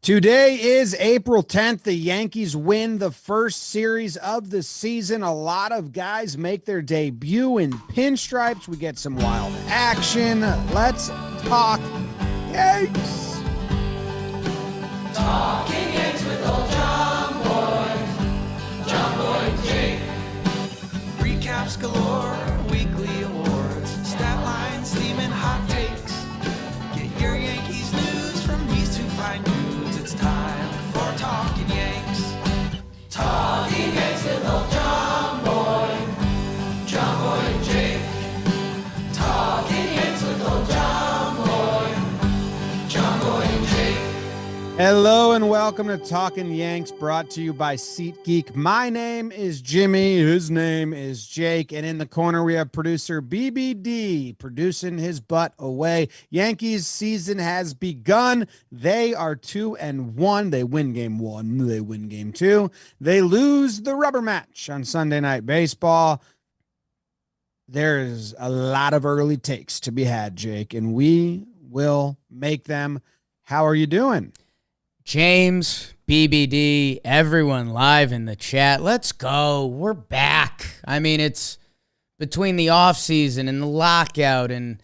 Today is April 10th. The Yankees win the first series of the season. A lot of guys make their debut in pinstripes. We get some wild action. Let's talk Yanks. Talking Yanks with old John Boy, Jake. Recaps galore, weekly awards, stat lines, steam and hot takes. Get your Yankees news from these two fine dudes. It's time for Talkin' Yanks. Talking Yanks with old John Boy and Jake. Talking Yanks with old John Boy and Jake. Hello and welcome to Talkin' Yanks, brought to you by SeatGeek. My name is Jimmy. His name is Jake. And in the corner, we have producer BBD producing his butt away. Yankees season has begun. They are 2-1. They win game one. They win game two. They lose the rubber match on Sunday Night Baseball. There's a lot of early takes to be had, Jake, and we will make them. How are you doing? James, BBD, everyone live in the chat. Let's go. We're back. I mean, it's between the offseason and the lockout and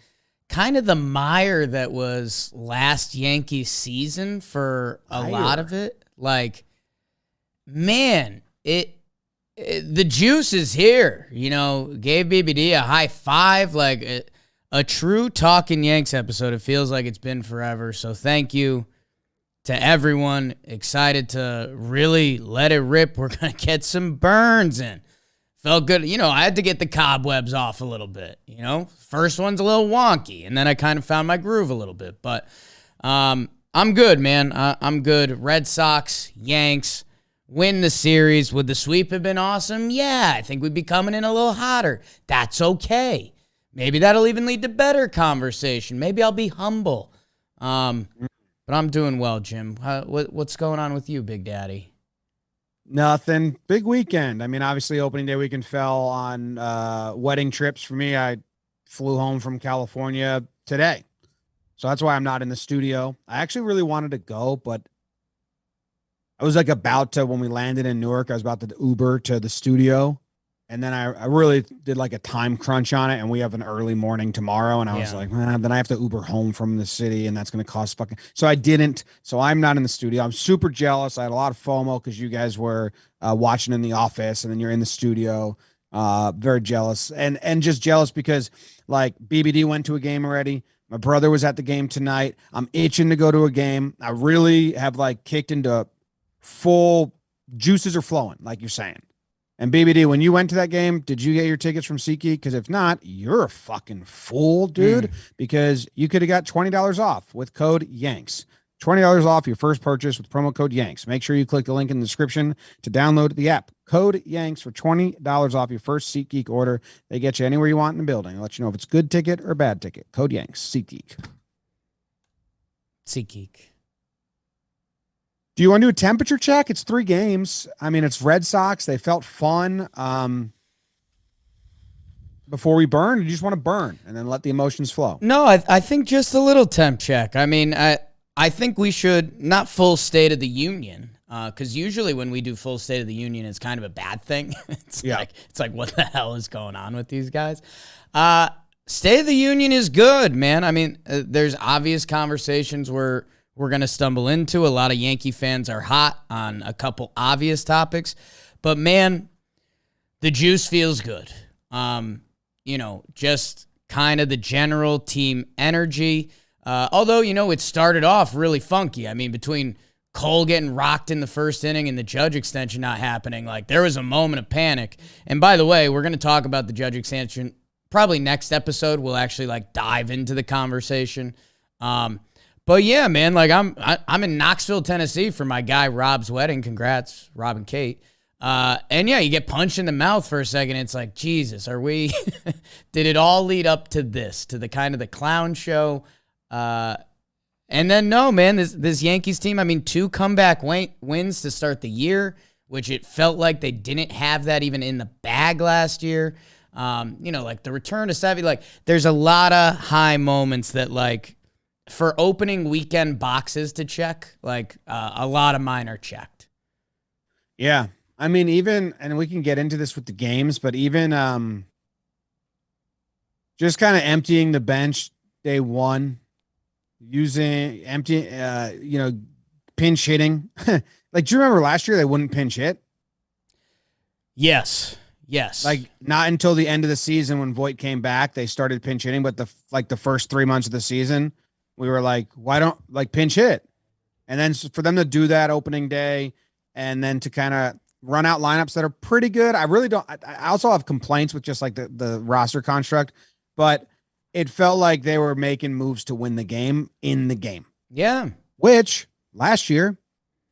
kind of the mire that was last Yankees season for a lot of it. Like, man, the juice is here. You know, gave BBD a high five. Like, a true Talkin' Yanks episode. It feels like it's been forever. So thank you to everyone. Excited to really let it rip. We're going to get some burns in. Felt good. You know, I had to get the cobwebs off a little bit. You know, first one's a little wonky, and then I kind of found my groove a little bit. But I'm good, man. I'm good. Red Sox, Yanks, win the series. Would the sweep have been awesome? Yeah, I think we'd be coming in a little hotter. That's okay. Maybe that'll even lead to better conversation. Maybe I'll be humble. But I'm doing well, Jim. What's going on with you, Big Daddy? Nothing. Big weekend. I mean, obviously, opening day weekend fell on wedding trips for me. I flew home from California today. So that's why I'm not in the studio. I actually really wanted to go, but I was like about to, when we landed in Newark, I was about to Uber to the studio. And then I really did like a time crunch on it, and we have an early morning tomorrow. And I was like, man, then I have to Uber home from the city, and that's going to cost fucking. So I didn't. So I'm not in the studio. I'm super jealous. I had a lot of FOMO because you guys were watching in the office, and then you're in the studio. Very jealous, and just jealous because like BBD went to a game already. My brother was at the game tonight. I'm itching to go to a game. I really have like kicked into full juices are flowing, like you're saying. And BBD, when you went to that game, did you get your tickets from SeatGeek? Because if not, you're a fucking fool, dude, because you could have got $20 off with code YANKS. $20 off your first purchase with promo code YANKS. Make sure you click the link in the description to download the app. Code YANKS for $20 off your first SeatGeek order. They get you anywhere you want in the building. I'll let you know if it's good ticket or bad ticket. Code YANKS, SeatGeek. SeatGeek. Do you want to do a temperature check? It's 3 games. I mean, it's Red Sox. They felt fun before we burn. You just want to burn and then let the emotions flow. No, I think just a little temp check. I mean, I think we should, not full State of the Union, because usually when we do full State of the Union, it's kind of a bad thing. It's like, what the hell is going on with these guys? State of the Union is good, man. I mean, there's obvious conversations where we're going to stumble into. A lot of Yankee fans are hot on a couple obvious topics. But, man, the juice feels good. You know, just kind of the general team energy. Although, you know, it started off really funky. I mean, between Cole getting rocked in the first inning and the Judge extension not happening, like, there was a moment of panic. And, by the way, we're going to talk about the Judge extension probably next episode. We'll actually, like, dive into the conversation. But yeah, man, like I'm in Knoxville, Tennessee for my guy Rob's wedding. Congrats, Rob and Kate. And yeah, you get punched in the mouth for a second. It's like, Jesus, are we? Did it all lead up to this, to the kind of the clown show? And then no, man, this Yankees team. I mean, 2 comeback wins to start the year, which it felt like they didn't have that even in the bag last year. You know, like the return to Savvy. Like, there's a lot of high moments that like for opening weekend boxes to check, like a lot of mine are checked. Yeah. I mean, even, and we can get into this with the games, but even just kind of emptying the bench day one, using empty, pinch hitting. Like, do you remember last year they wouldn't pinch hit? Yes. Like, not until the end of the season when Voit came back, they started pinch hitting. But the first 3 months of the season, we were like, why don't pinch hit? And then for them to do that opening day and then to kind of run out lineups that are pretty good. I really don't. I also have complaints with just like the roster construct, but it felt like they were making moves to win the game in the game. Yeah. Which last year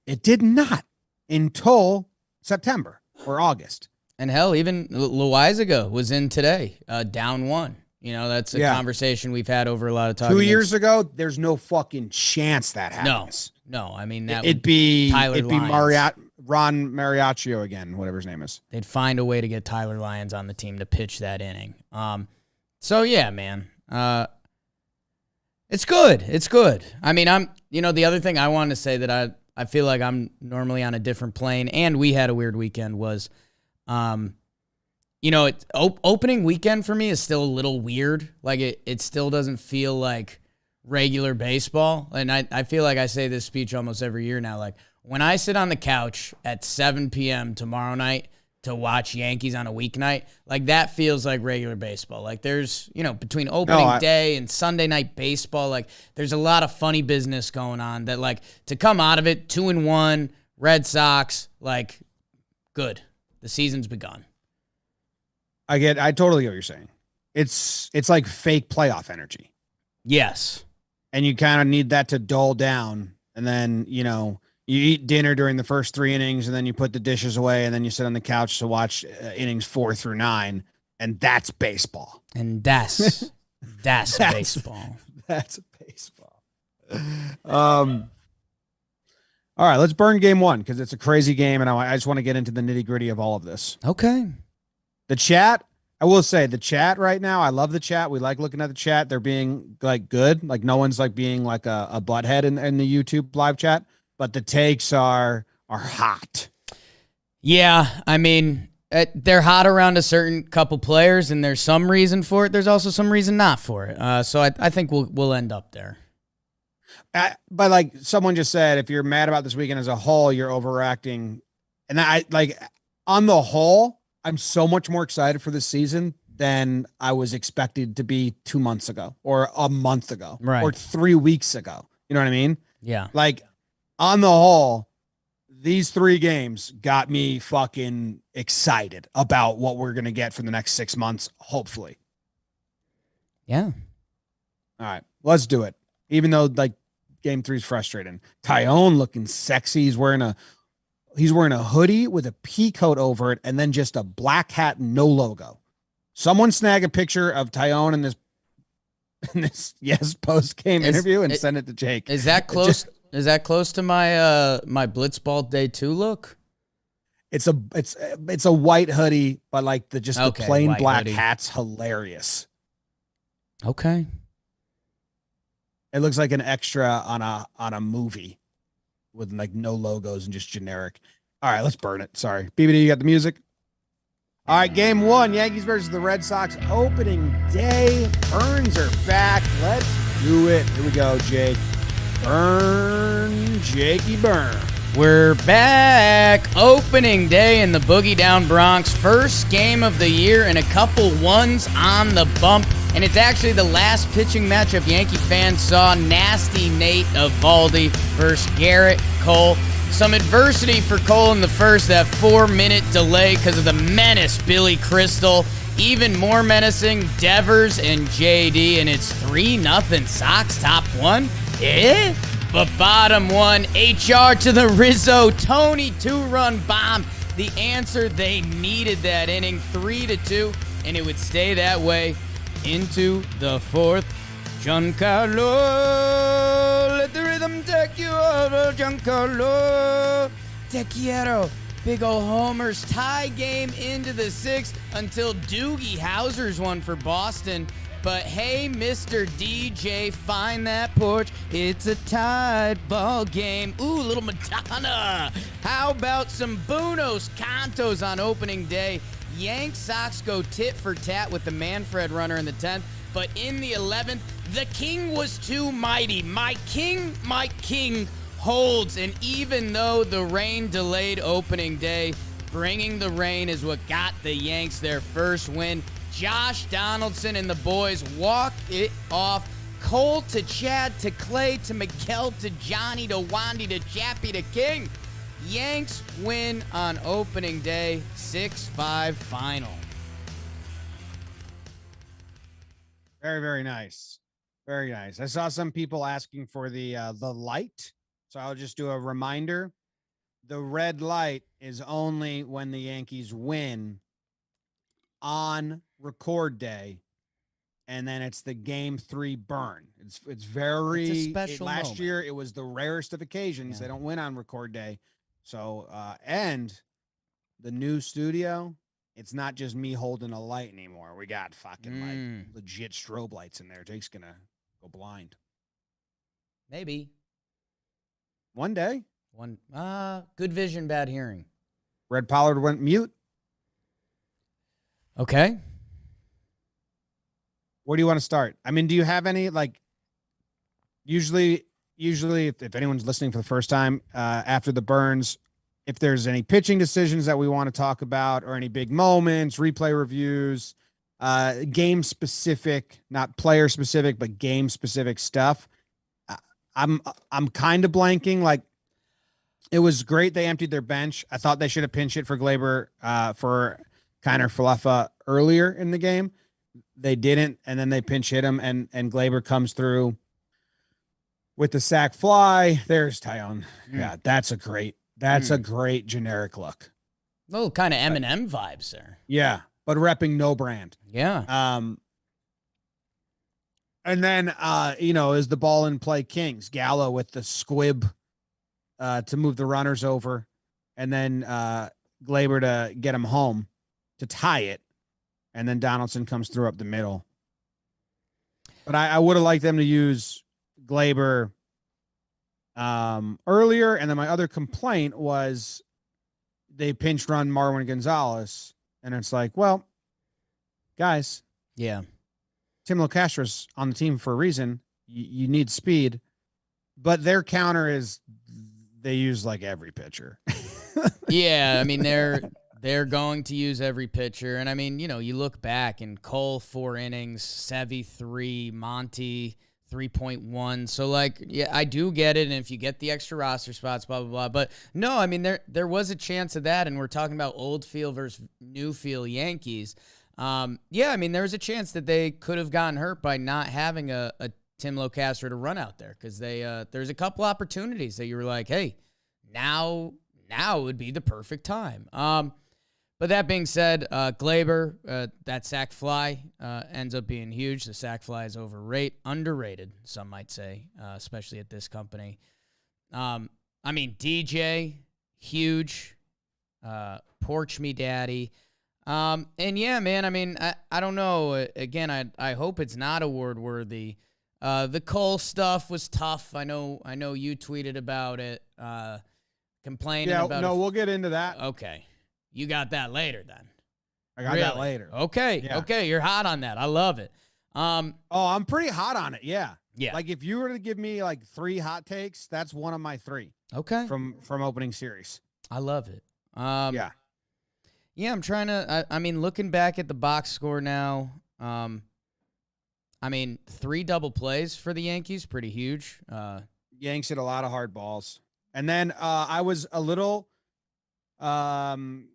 it did not until September or August. And hell, even Luetge was in today, down 1. That's a conversation we've had over a lot of time. 2 years ago, there's no fucking chance that happens. No. I mean, it'd be Lyons. Ron Mariaccio again, whatever his name is. They'd find a way to get Tyler Lyons on the team to pitch that inning. So yeah, man. It's good. It's good. I mean, the other thing I wanted to say that I feel like I'm normally on a different plane, and we had a weird weekend, was, opening weekend for me is still a little weird. Like, it still doesn't feel like regular baseball. And I feel like I say this speech almost every year now. Like, when I sit on the couch at 7 p.m. tomorrow night to watch Yankees on a weeknight, like, that feels like regular baseball. Like, there's, between opening day and Sunday night baseball, like, there's a lot of funny business going on that, like, to come out of it 2-1, Red Sox, like, good. The season's begun. I totally get what you're saying. It's like fake playoff energy. Yes. And you kind of need that to dull down. And then, you eat dinner during the first 3 innings, and then you put the dishes away, and then you sit on the couch to watch innings 4 through 9. And that's baseball. And that's baseball. That's baseball. All right, let's burn game 1 because it's a crazy game, and I just want to get into the nitty-gritty of all of this. Okay. The chat, I will say, the chat right now, I love the chat. We like looking at the chat. They're being, like, good. Like, no one's, like, being, like, a butthead in the YouTube live chat. But the takes are hot. Yeah, I mean, they're hot around a certain couple players, and there's some reason for it. There's also some reason not for it. So I think we'll end up there. But like someone just said, if you're mad about this weekend as a whole, you're overreacting. And on the whole, I'm so much more excited for this season than I was expected to be 2 months ago or a month ago or 3 weeks ago. You know what I mean? Yeah. Like, on the whole, these 3 games got me fucking excited about what we're going to get for the next 6 months, hopefully. Yeah. All right, let's do it. Even though, like, game 3 is frustrating. Tyone looking sexy. He's wearing a hoodie with a pea coat over it and then just a black hat, no logo. Someone snag a picture of Tyone in this post-game interview and send it to Jake. Is that close? Is that close to my my Blitzball Day 2 look? It's a white hoodie, but like the plain black hoodie. hat's hilarious. Okay. It looks like an extra on a movie with like no logos and just generic. All right, let's burn it. Sorry. BBD, you got the music? All right, game 1, Yankees versus the Red Sox, opening day. Burns are back. Let's do it. Here we go, Jake. Burn, Jakey, burn. We're back. Opening day in the Boogie Down Bronx. First game of the year and a couple ones on the bump. And it's actually the last pitching matchup Yankee fans saw. Nasty Nate Eovaldi versus Gerrit Cole. Some adversity for Cole in the first, that 4-minute delay because of the menace Billy Crystal. Even more menacing, Devers and JD, and it's 3-0 Sox top 1. But bottom 1, HR to the Rizzo, Tony 2-run bomb. The answer, they needed that inning, 3-2, and it would stay that way into the 4th. Giancarlo, let the rhythm take you over, Giancarlo. Te quiero. Big ol' homers, tie game into the 6th until Doogie Howser's one for Boston. But hey, Mr. DJ, find that porch. It's a tied ball game. Ooh, little Madonna. How about some Buenos Cantos on opening day? Yanks Sox go tit for tat with the Manfred runner in the 10th. But in the 11th, the king was too mighty. My king holds. And even though the rain delayed opening day, bringing the rain is what got the Yanks their first win. Josh Donaldson and the boys walk it off. Cole to Chad to Clay to Miguel to Johnny to Wandy to Chappie to King. Yanks win on opening day, 6-5 final. Very, very nice. Very nice. I saw some people asking for the light, so I'll just do a reminder. The red light is only when the Yankees win on record day, and then it's the game 3 burn. It's very it's a special last moment. year it was the rarest of occasions. They don't win on record day. So and the new studio, it's not just me holding a light anymore. We got fucking like legit strobe lights in there. Jake's gonna go blind. Maybe. One day. Good vision, bad hearing. Red Pollard went mute. Okay. Where do you want to start? I mean, do you have any, like, usually if anyone's listening for the first time after the burns, if there's any pitching decisions that we want to talk about or any big moments, replay reviews, game specific, not player specific, but game specific stuff. I'm kind of blanking. Like, it was great they emptied their bench. I thought they should have pinch hit for Gleyber for Kiner Falefa earlier in the game. They didn't, and then they pinch hit him, and Gleyber comes through with the sack fly. There's Tyone. Yeah, that's a great generic look. Little kind of Eminem vibes there. Yeah, but repping no brand. Yeah. And then is the ball in play Kings. Gallo with the squib to move the runners over, and then Gleyber to get him home to tie it. And then Donaldson comes through up the middle. But I would have liked them to use Gleyber earlier. And then my other complaint was they pinch run Marwin Gonzalez. And it's like, well, guys. Yeah. Tim LeCastro's on the team for a reason. You need speed. But their counter is they use like every pitcher. Yeah, I mean, they're going to use every pitcher. And, I mean, you look back and Cole, 4 innings, Sevy, 3, Monty, 3.1. So, like, yeah, I do get it. And if you get the extra roster spots, blah, blah, blah. But, no, I mean, there was a chance of that. And we're talking about old field versus new field Yankees. Yeah, I mean, there was a chance that they could have gotten hurt by not having a Tim LeCastro to run out there. Because there's a couple opportunities that you were like, hey, now would be the perfect time. But that being said, Gleyber, that sack fly ends up being huge. The sack fly is underrated, some might say, especially at this company. I mean, DJ, huge. Porch me daddy. And yeah, man, I mean, I don't know. Again, I hope it's not award worthy. The Cole stuff was tough. I know you tweeted about it, complaining about it. No, we'll get into that. Okay. You got that later then. I got that later. Okay. Yeah. Okay. You're hot on that. I love it. I'm pretty hot on it. Yeah. Yeah. Like if you were to give me like 3 hot takes, that's one of my 3. Okay. From opening series. I love it. Yeah. Yeah. I'm trying to, I mean, looking back at the box score now, I mean, 3 double plays for the Yankees, pretty huge. Yanks hit a lot of hard balls. And then I was a little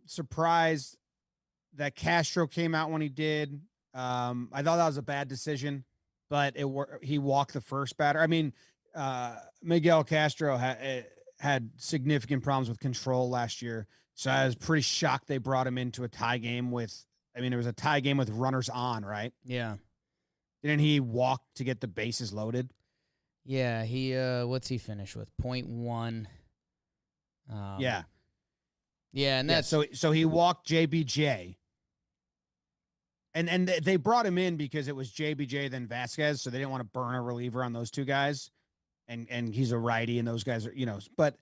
surprised that Castro came out when he did. I thought that was a bad decision, but he walked the first batter. I mean, Miguel Castro had significant problems with control last year, so I was pretty shocked they brought him into a tie game with. I mean, it was a tie game with runners on, right? Yeah. Didn't he walk to get the bases loaded? Yeah, he what's he finish with? 0.1. Yeah. Yeah, and that's so he walked JBJ. And they brought him in because it was JBJ then Vasquez, so they didn't want to burn a reliever on those two guys. And he's a righty, and those guys are, but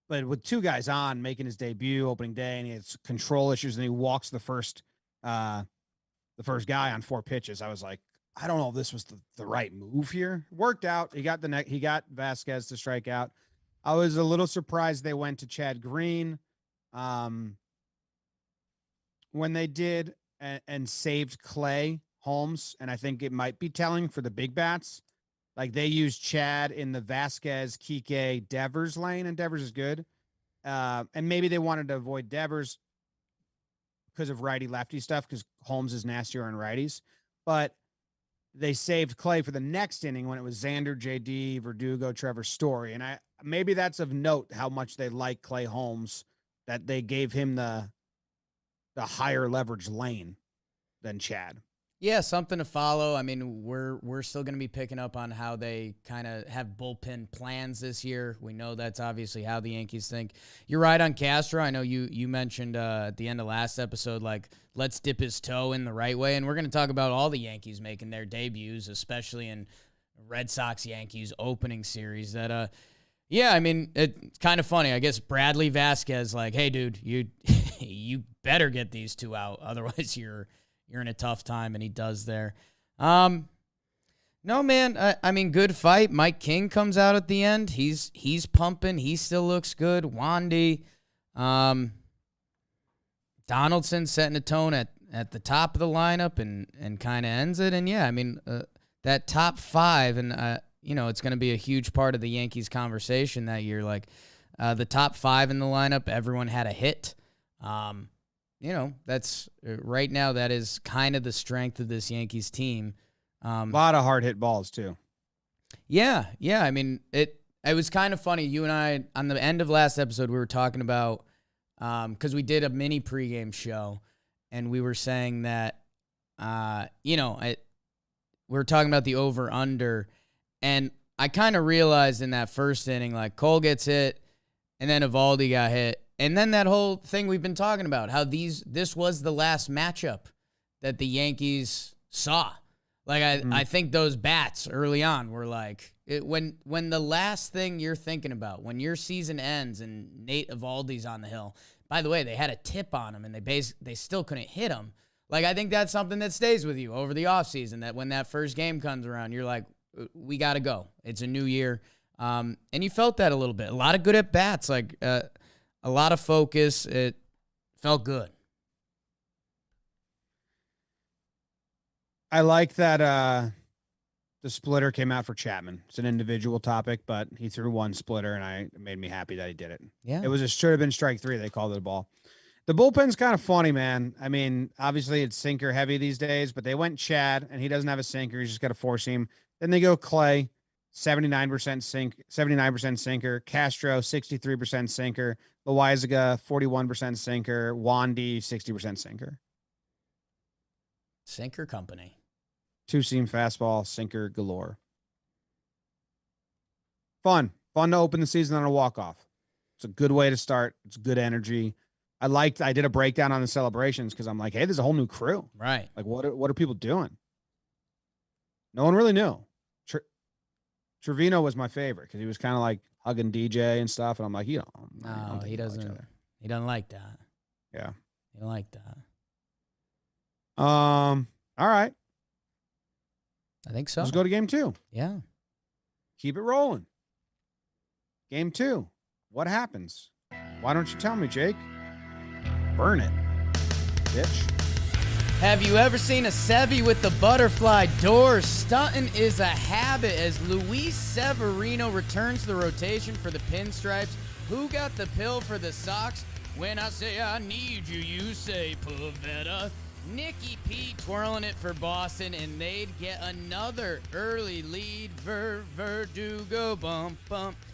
with two guys on making his debut opening day, and he has control issues, and he walks the first guy on 4 pitches. I was like, I don't know if this was the right move here. Worked out. He got Vasquez to strike out. I was a little surprised they went to Chad Green when they did and saved Clay Holmes. And I think it might be telling for the big bats. Like they used Chad in the Vasquez, Kike, Devers lane, and Devers is good. And maybe they wanted to avoid Devers because of righty lefty stuff, because Holmes is nastier on righties. But they saved Clay for the next inning when it was Xander, JD, Verdugo, Trevor Story. And maybe that's of note how much they like Clay Holmes, that they gave him the higher leverage lane than Chad. Yeah, something to follow. I mean, we're still going to be picking up on how they kind of have bullpen plans this year. We know that's obviously how the Yankees think. You're right on Castro. I know you mentioned at the end of last episode, like, let's dip his toe in the right way. And we're going to talk about all the Yankees making their debuts, especially in Red Sox-Yankees opening series. That, yeah, I mean, it's kind of funny. I guess Bradley Vasquez, like, hey, dude, you better get these two out. Otherwise, you're in a tough time, and he does there. No, man, I mean, good fight. Mike King comes out at the end. He's pumping. He still looks good. Wandy. Donaldson setting a tone at the top of the lineup and kind of ends it. And, yeah, I mean, that top 5, and, it's going to be a huge part of the Yankees conversation that year. Like, the top 5 in the lineup, everyone had a hit. That's right now, that is kind of the strength of this Yankees team. A lot of hard hit balls too. Yeah. I mean, it was kind of funny. You and I, on the end of last episode, we were talking about, cause we did a mini pregame show, and we were saying that, we were talking about the over under, and I kind of realized in that first inning, like, Cole gets hit and then Evaldi got hit. And then that whole thing we've been talking about, how this was the last matchup that the Yankees saw. Like, I think those bats early on were like, when the last thing you're thinking about, when your season ends and Nate Evaldi's on the hill, by the way, they had a tip on him and they still couldn't hit him. Like, I think that's something that stays with you over the offseason, that when that first game comes around, you're like, we got to go. It's a new year. And you felt that a little bit. A lot of good at bats, like, a lot of focus. It felt good. I like that the splitter came out for Chapman. It's an individual topic, but he threw one splitter, and it made me happy that he did it. Yeah. It should have been strike 3. They called it a ball. The bullpen's kind of funny, man. I mean, obviously it's sinker heavy these days, but they went Chad, and he doesn't have a sinker. He's just got a 4-seam. Then they go Clay, 79% sinker. Castro, 63% sinker. Loaizaga, 41% sinker. Wandy, 60% sinker. Sinker company. 2-seam fastball, sinker galore. Fun to open the season on a walk-off. It's a good way to start. It's good energy. I did a breakdown on the celebrations because I'm like, hey, there's a whole new crew. Right. Like, what are people doing? No one really knew. Trevino was my favorite because he was kind of like hugging DJ and stuff, and I'm like, no, he doesn't. He doesn't like that. Yeah, he don't like that. All right. I think so. Let's go to game 2. Yeah. Keep it rolling. Game 2. What happens? Why don't you tell me, Jake? Burn it, bitch. Have you ever seen a Sevy with the butterfly doors? Stunting is a habit as Luis Severino returns to the rotation for the Pinstripes. Who got the pill for the Sox? When I say I need you, you say Pavetta. Nicky P twirling it for Boston, and they'd get another early lead. Verdugo, bump,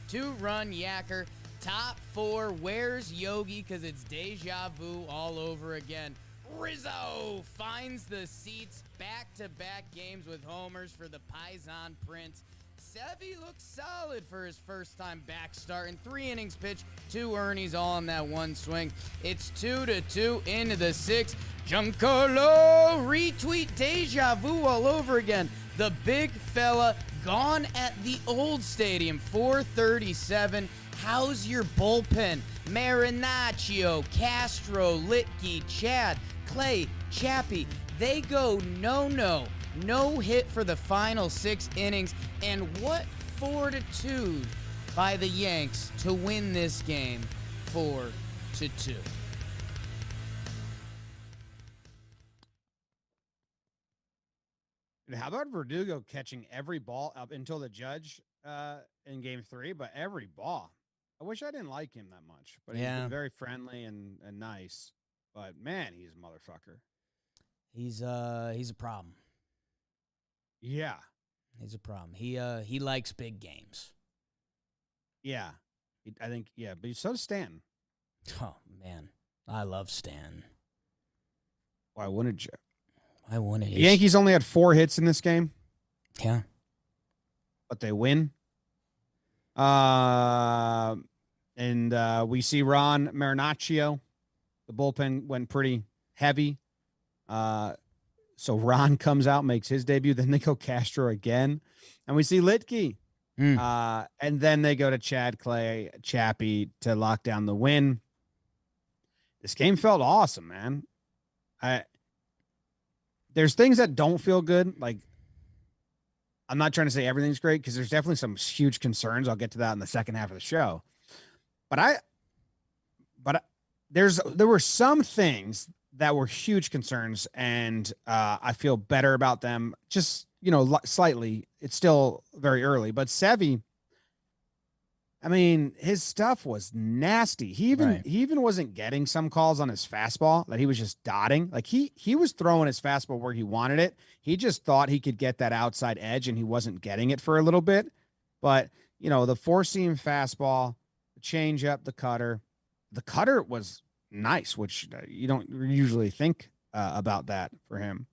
2-run yacker. Top 4, where's Yogi? Because it's deja vu all over again. Rizzo finds the seats, back-to-back games with homers for the Paisan Prince. Sevy looks solid for his first time back starting. 3 innings pitched, 2 earnies, all on that one swing. It's 2-2 into the 6th. Giancarlo retweet deja vu all over again. The big fella gone at the old stadium. 437. How's your bullpen? Marinaccio, Castro, Luetge, Chad, Clay, Chappie. They go no hit for the final 6 innings. And what fortitude by the Yanks to win this game 4-2. How about Verdugo catching every ball up until the judge in game 3, but every ball. I wish I didn't like him that much, but he's been very friendly and nice. But man, he's a motherfucker. He's a problem. Yeah. He's a problem. He likes big games. Yeah. I think, yeah, but so does Stan. Oh, man. I love Stan. Why wouldn't you? Why wouldn't you? The Yankees only had 4 hits in this game. Yeah. But they win. And we see Ron Marinaccio. The bullpen went pretty heavy. So Ron comes out, makes his debut. Then they go Castro again. And we see Luetge. And then they go to Chad, Clay, Chappie to lock down the win. This game felt awesome, man. There's things that don't feel good. Like, I'm not trying to say everything's great because there's definitely some huge concerns. I'll get to that in the second half of the show. But there were some things that were huge concerns, and I feel better about them. Just, slightly. It's still very early, but Sevy, I mean, his stuff was nasty. He even wasn't getting some calls on his fastball that he was just dotting. Like he was throwing his fastball where he wanted it. He just thought he could get that outside edge, and he wasn't getting it for a little bit. But, the 4-seam fastball, the changeup, the cutter was nice, which you don't usually think about that for him.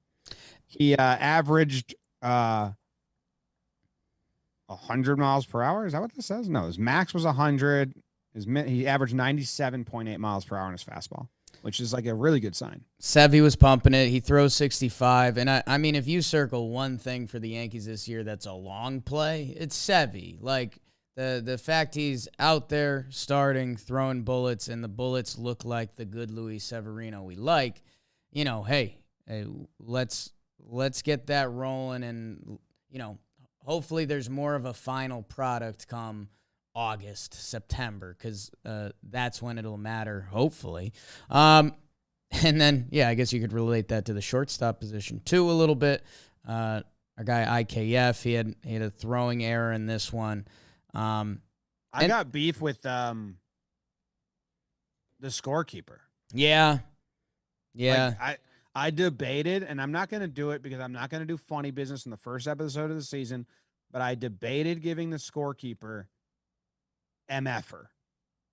He averaged 100 miles per hour. Is that what this says? No, his max was 100. He averaged 97.8 miles per hour on his fastball, which is like a really good sign. Sevy was pumping it. He throws 65. And I mean, if you circle one thing for the Yankees this year that's a long play, it's Sevy. Like the fact he's out there starting, throwing bullets, and the bullets look like the good Luis Severino we like. Hey, let's get that rolling, and hopefully there's more of a final product come August, September, because that's when it'll matter, hopefully. And then, I guess you could relate that to the shortstop position, too, a little bit. Our guy IKF, he had a throwing error in this one. I got beef with the scorekeeper. Yeah. Like, I debated, and I'm not going to do it because I'm not going to do funny business in the first episode of the season, but I debated giving the scorekeeper MFer.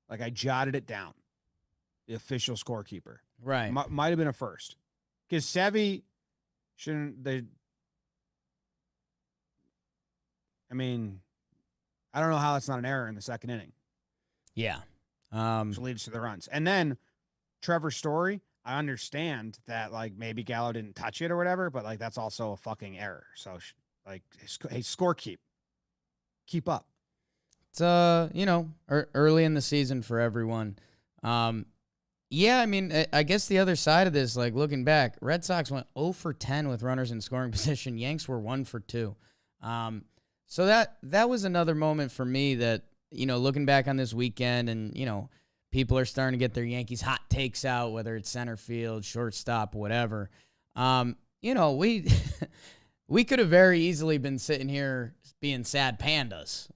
Like, I jotted it down, the official scorekeeper. Right. Might have been a first. Because Sevy shouldn't, I don't know how that's not an error in the second inning. Yeah. Which leads to the runs. And then Trevor Story, I understand that, like, maybe Gallo didn't touch it or whatever, but, like, that's also a fucking error. So, like, hey, keep up. It's, early in the season for everyone. Yeah, I mean, I guess the other side of this, like, looking back, Red Sox went 0 for 10 with runners in scoring position. Yanks were 1 for 2. So that was another moment for me that, looking back on this weekend and, people are starting to get their Yankees hot takes out, whether it's center field, shortstop, whatever. We could have very easily been sitting here being sad pandas.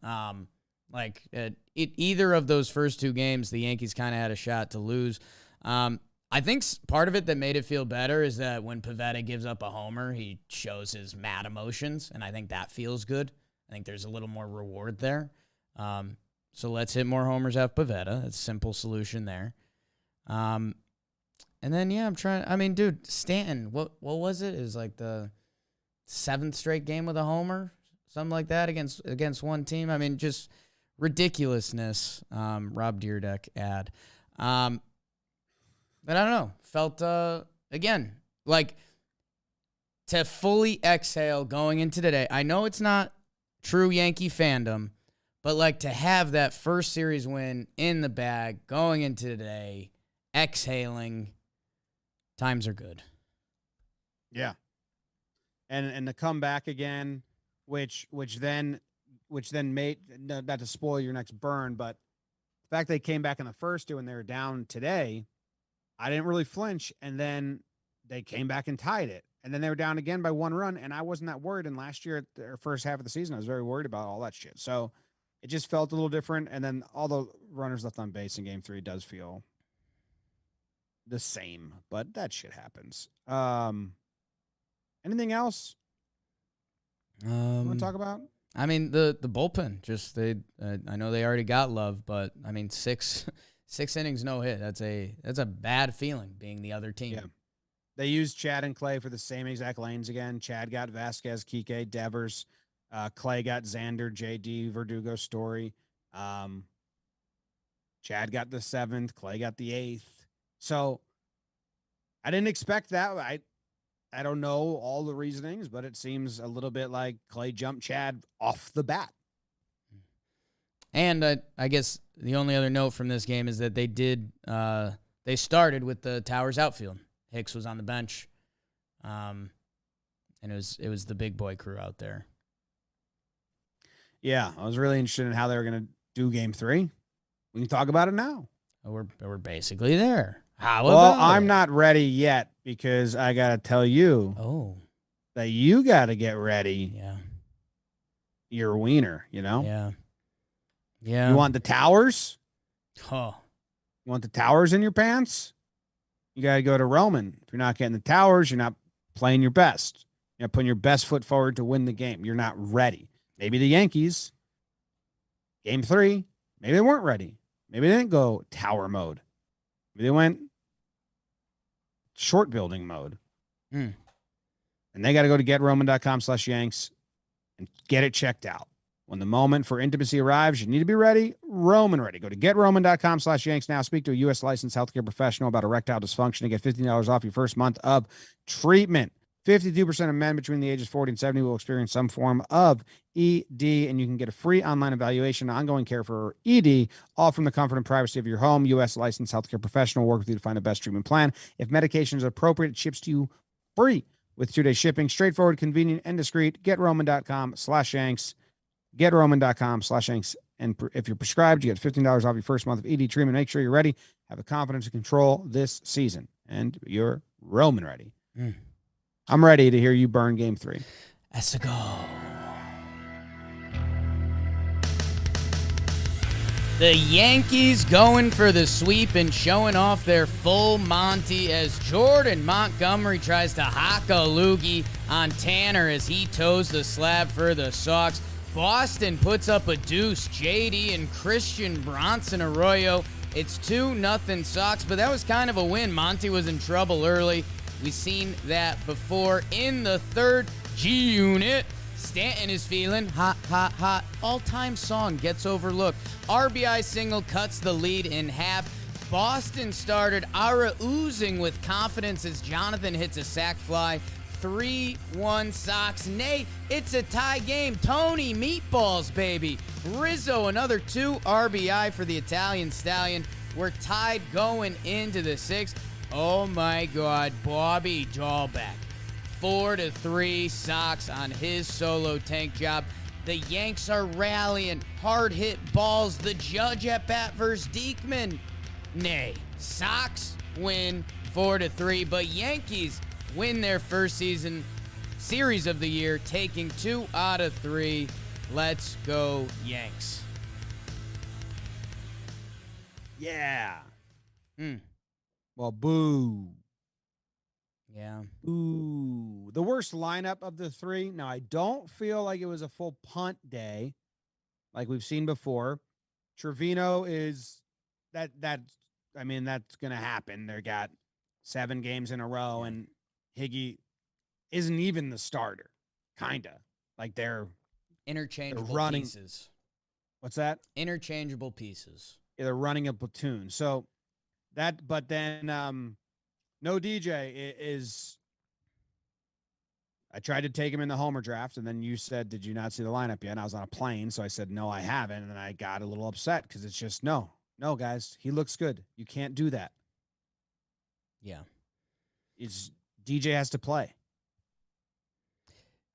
Either of those first 2 games, the Yankees kind of had a shot to lose. I think part of it that made it feel better is that when Pivetta gives up a homer, he shows his mad emotions, and I think that feels good. I think there's a little more reward there. So let's hit more homers at Pivetta. It's a simple solution there. And then, Stanton, what was it? It was like the 7th straight game with a homer, something like that against one team. I mean, just ridiculousness. Rob Dyrdek ad. But I don't know. Felt again like to fully exhale going into today. I know it's not true Yankee fandom, but like to have that first series win in the bag going into today, exhaling, times are good. Yeah. And to come back again, which then made, not to spoil your next burn, but the fact they came back in the first two and they were down today, I didn't really flinch. And then they came back and tied it. And then they were down again by 1 run. And I wasn't that worried. And last year, at the first half of the season, I was very worried about all that shit. So it just felt a little different. And then all the runners left on base in game 3 does feel the same, but that shit happens. Anything else you want to talk about? I mean, the bullpen, just I know they already got love, but I mean, six innings, no hit. That's a bad feeling being the other team. Yeah. They used Chad and Clay for the same exact lanes again. Chad got Vasquez, Kike, Devers. Clay got Xander, JD, Verdugo, Story. Chad got the 7th. Clay got the 8th. So I didn't expect that. I don't know all the reasonings, but it seems a little bit like Clay jumped Chad off the bat. And I guess the only other note from this game is that they started with the Towers outfield. Hicks was on the bench, and it was the big boy crew out there. Yeah, I was really interested in how they were going to do game 3. We can talk about it now. We're basically there. I'm not ready yet because I got to tell you that you got to get ready. Yeah. Your wiener, you know? Yeah. Yeah. You want the towers? Oh. You want the towers in your pants? You got to go to Roman. If you're not getting the towers, you're not playing your best. You're not putting your best foot forward to win the game. You're not ready. Maybe the Yankees, game 3, maybe they weren't ready. Maybe they didn't go tower mode. Maybe they went short building mode. And they got to go to GetRoman.com/Yanks and get it checked out. When the moment for intimacy arrives, you need to be ready. Roman ready. Go to GetRoman.com/Yanks now. Speak to a U.S. licensed healthcare professional about erectile dysfunction and get $15 off your first month of treatment. 52% of men between the ages 40 and 70 will experience some form of ED, and you can get a free online evaluation and ongoing care for ED, all from the comfort and privacy of your home. U.S. licensed healthcare professional will work with you to find the best treatment plan. If medication is appropriate, it ships to you free with 2-day shipping. Straightforward, convenient, and discreet. GetRoman.com/Yanks. GetRoman.com/Yanks. And if you're prescribed, you get $15 off your first month of ED treatment. Make sure you're ready. Have the confidence to control this season. And you're Roman ready. I'm ready to hear you burn game 3. Let's go. The Yankees going for the sweep and showing off their full Monty as Jordan Montgomery tries to hock a loogie on Tanner as he toes the slab for the Sox. Boston puts up a deuce. JD and Christian Bronson Arroyo. It's 2-0 Sox, but that was kind of a win. Monty was in trouble early. We've seen that before in the third G-Unit. Stanton is feeling hot, hot, hot. All-time song gets overlooked. RBI single cuts the lead in half. Boston started oozing with confidence as Jonathan hits a sac fly. 3-1 Sox. Nay, it's a tie game. Tony Meatballs, baby. Rizzo, another 2 RBI for the Italian Stallion. We're tied going into the 6th. Oh my God, Bobby Dahlbeck. 4-3 Sox on his solo tank job. The Yanks are rallying. Hard hit balls. The judge at bat versus Diekman. Nay, Sox win 4-3, but Yankees win their first series of the year, taking 2 out of 3. Let's go, Yanks. Yeah. Well, boo. Yeah. Boo. The worst lineup of the 3. Now, I don't feel like it was a full punt day like we've seen before. Trevino is that's going to happen. They got 7 games in a row, and Higgy isn't even the starter, kind of. Like they're Interchangeable running pieces. What's that? Interchangeable pieces. Yeah, they're running a platoon. So that, but then no DJ is. I tried to take him in the Homer draft, and then you said, "Did you not see the lineup yet?" And I was on a plane, so I said, "No, I haven't," and I got a little upset because it's just no, guys, he looks good. You can't do that. Yeah, It's DJ has to play.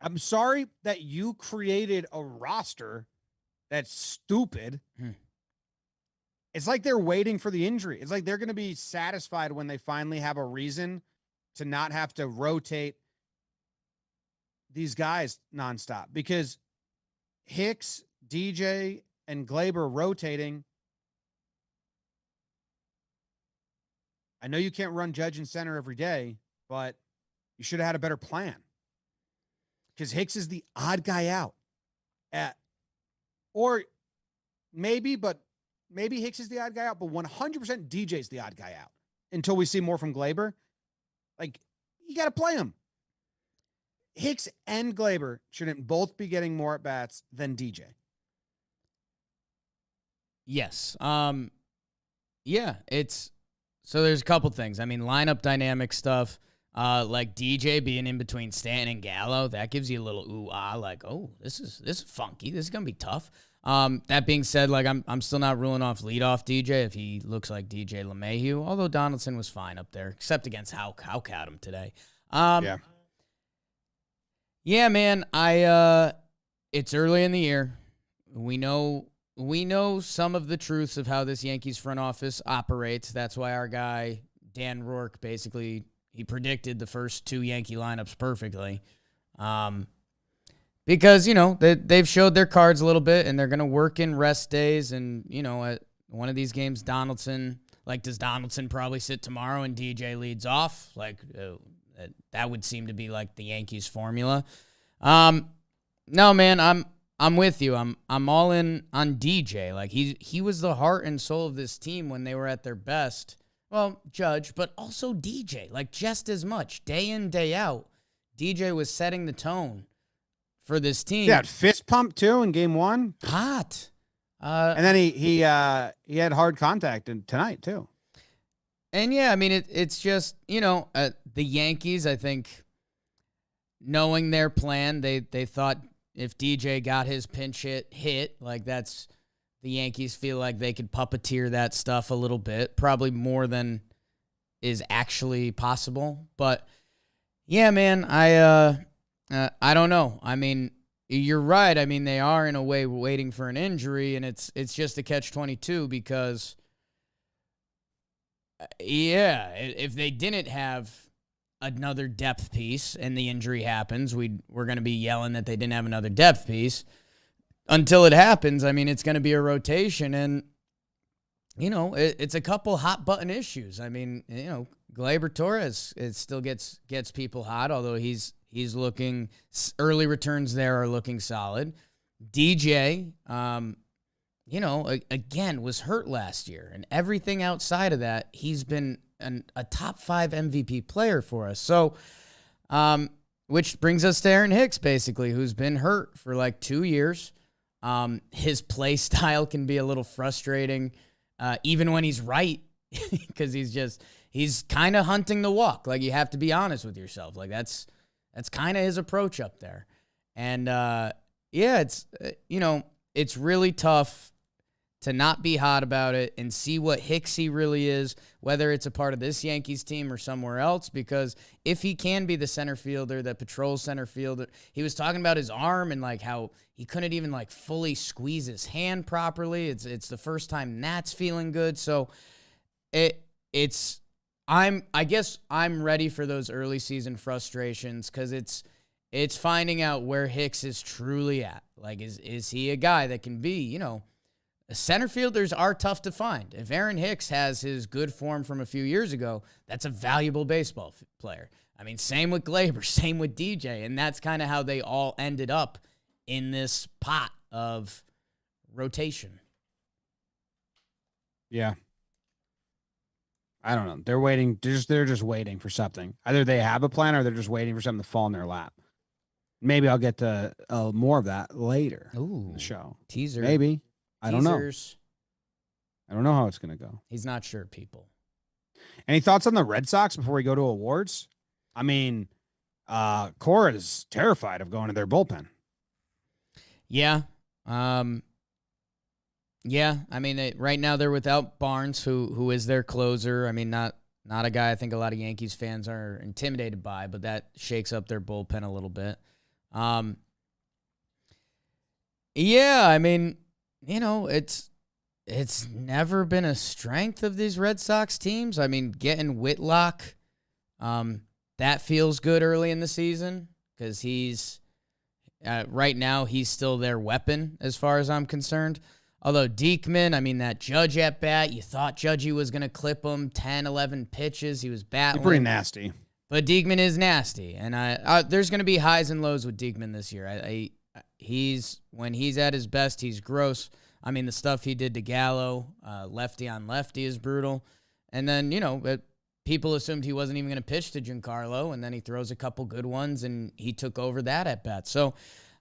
I'm sorry that you created a roster that's stupid. It's like they're waiting for the injury. It's like they're going to be satisfied when they finally have a reason to not have to rotate these guys nonstop, because Hicks, DJ, and Gleyber rotating. I know you can't run Judge and center every day, but you should have had a better plan, because Hicks is the odd guy out. Or maybe Hicks is the odd guy out, but 100% DJ's the odd guy out until we see more from Gleyber. Like, you got to play him. Hicks and Gleyber shouldn't both be getting more at bats than DJ. Yes. Yeah, so there's a couple things. I mean, lineup dynamic stuff, like DJ being in between Stanton and Gallo, that gives you a little ooh-ah, like, oh, this is funky. This is going to be tough. That being said, like, I'm still not ruling off leadoff DJ if he looks like DJ LeMahieu, although Donaldson was fine up there, except against Howcattem today. Yeah. Yeah, man, it's early in the year. We know some of the truths of how this Yankees front office operates. That's why our guy, Dan Rourke, basically, he predicted the first two Yankee lineups perfectly. Because, they've showed their cards a little bit, and they're going to work in rest days. And, at one of these games, does Donaldson probably sit tomorrow and DJ leads off? That would seem to be like the Yankees formula. No, man, I'm with you. I'm all in on DJ. Like, he was the heart and soul of this team when they were at their best. Well, Judge, but also DJ, like, just as much day in, day out. DJ was setting the tone for this team. Yeah, fist pump too in game one. Hot. And then he had hard contact tonight too. And yeah, I mean, it's just, the Yankees, I think, knowing their plan, they thought if DJ got his pinch hit, like, that's, the Yankees feel like they could puppeteer that stuff a little bit, probably more than is actually possible. But yeah, man, I don't know. I mean, you're right. I mean, they are in a way waiting for an injury, and it's just a catch-22 because, yeah, if they didn't have another depth piece and the injury happens, we're going to be yelling that they didn't have another depth piece. Until it happens, I mean, it's going to be a rotation, and, it's a couple hot button issues. I mean, Gleyber Torres, it still gets people hot, although he's looking, early returns there are looking solid. DJ, again, was hurt last year, and everything outside of that, he's been a top 5 MVP player for us. So, which brings us to Aaron Hicks, basically, who's been hurt for like 2 years. His play style can be a little frustrating, even when he's right, because he's kind of hunting the walk. Like, you have to be honest with yourself. Like, that's kind of his approach up there. And, yeah, it's really tough to not be hot about it and see what Hicksy really is, whether it's a part of this Yankees team or somewhere else, because if he can be the center fielder that patrols center field, he was talking about his arm and like how he couldn't even like fully squeeze his hand properly. It's the first time that's feeling good. So I guess I'm ready for those early season frustrations, because it's finding out where Hicks is truly at. Like, is he a guy that can be, center fielders are tough to find. If Aaron Hicks has his good form from a few years ago, that's a valuable baseball player. I mean, same with Gleyber, same with DJ, and that's kind of how they all ended up in this pot of rotation. Yeah. I don't know. They're waiting. They're just waiting for something. Either they have a plan or they're just waiting for something to fall in their lap. Maybe I'll get to more of that later in Ooh, the show. teaser. Maybe. I don't know. Teasers. I don't know how it's going to go. He's not sure, people. Any thoughts on the Red Sox before we go to awards? I mean, Cora is terrified of going to their bullpen. Yeah. Yeah. I mean, right now they're without Barnes, who is their closer. I mean, not a guy I think a lot of Yankees fans are intimidated by, but that shakes up their bullpen a little bit. Yeah, I mean, it's never been a strength of these Red Sox teams. I mean, getting Whitlock, that feels good early in the season because he's right now he's still their weapon as far as I'm concerned. Although Diekman, I mean, that Judge at bat, you thought Judgy was going to clip him 10, 11 pitches. He was battling. He's pretty nasty. But Diekman is nasty. And there's going to be highs and lows with Diekman this year. When he's at his best, he's gross. I mean, the stuff he did to Gallo, lefty on lefty, is brutal. And then, people assumed he wasn't even going to pitch to Giancarlo, and then he throws a couple good ones, and he took over that at bat. So,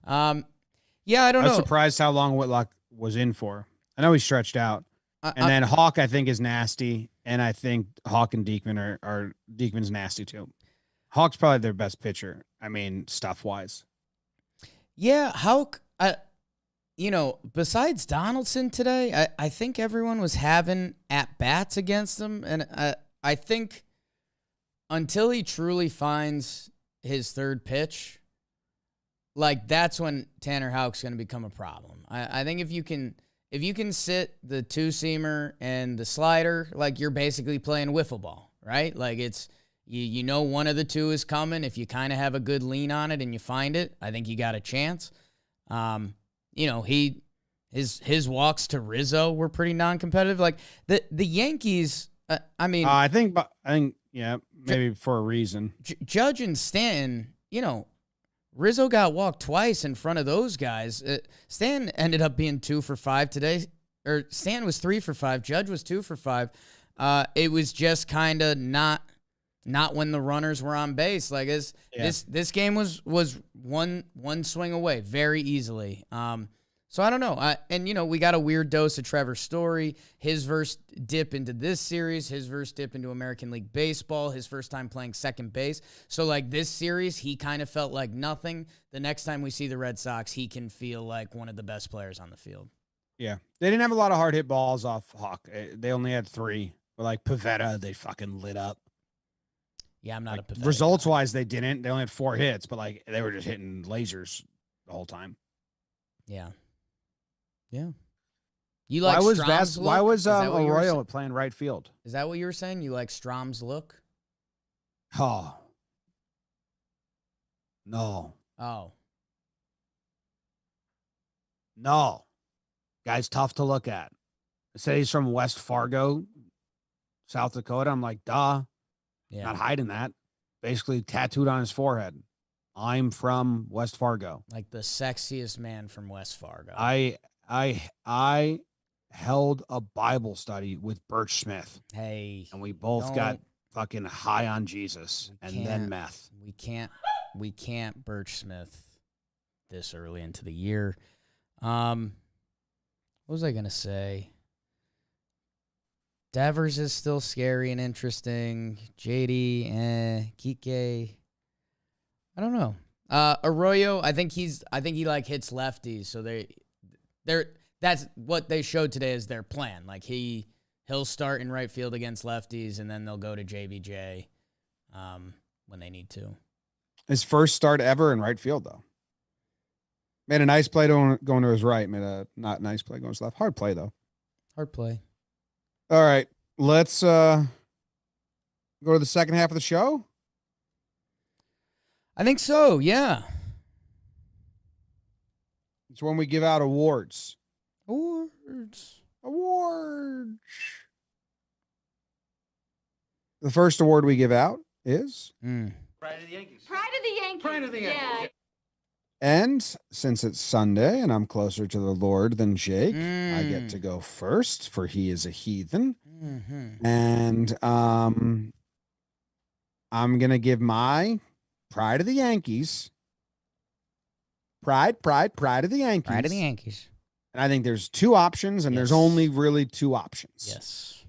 yeah, I don't know. I was surprised how long Whitlock was in for. I know he stretched out. And then Hawk, I think, is nasty, and I think Hawk and Diekman are Diekman's nasty too. Hawk's probably their best pitcher. I mean, stuff-wise. Yeah, Hawk, besides Donaldson today, I think everyone was having at-bats against him, and I think until he truly finds his third pitch, like that's when Tanner Houck's going to become a problem. I think if you can sit the two-seamer and the slider, like you're basically playing wiffle ball, right? Like it's you know one of the two is coming. If you kind of have a good lean on it and you find it, I think you got a chance. His walks to Rizzo were pretty non-competitive. Like the Yankees. I think yeah, maybe for a reason. Judge and Stanton, Rizzo got walked twice in front of those guys. Stanton ended up being 2 for 5 today. Or Stanton was 3 for 5. Judge was 2 for 5. It was just kind of not when the runners were on base. Like this game was one swing away very easily. So I don't know. We got a weird dose of Trevor Story. His first dip into this series, his first dip into American League Baseball, his first time playing second base. So like this series, he kind of felt like nothing. The next time we see the Red Sox, he can feel like one of the best players on the field. Yeah. They didn't have a lot of hard hit balls off Hawk. They only had 3. But like Pivetta, they fucking lit up. Yeah, I'm not like, a Pivetta results guy. wise, they didn't. They only had 4 hits, but like they were just hitting lasers the whole time. Yeah. Yeah. You like Strom's look? Why was Arroyo playing right field? Is that what you were saying? You like Strom's look? Oh. No. Oh. No. Guy's tough to look at. I said he's from West Fargo, South Dakota. I'm like, duh. Yeah. Not hiding that. Basically tattooed on his forehead. I'm from West Fargo. Like the sexiest man from West Fargo. I held a Bible study with Birch Smith. Hey. And we both got fucking high on Jesus and then meth. We can't Birch Smith this early into the year. What was I going to say? Devers is still scary and interesting. JD, Kike. I don't know. Arroyo, I think he like hits lefties, so that's what they showed today as their plan. Like he'll start in right field against lefties, and then they'll go to JBJ when they need to. His first start ever in right field, though. Made a nice play going to his right. Made a not nice play going to his left. Hard play, though. Hard play. All right. Let's go to the second half of the show. I think so, yeah. It's when we give out awards. Awards. The first award we give out is Pride of the Yankees. Pride of the Yankees. Pride of the Yankees. Yeah. And since it's Sunday and I'm closer to the Lord than Jake, I get to go first, for he is a heathen. Mm-hmm. And I'm going to give my Pride of the Yankees Pride of the Yankees. Pride of the Yankees. And I think there's two options, and there's only really two options. Yes.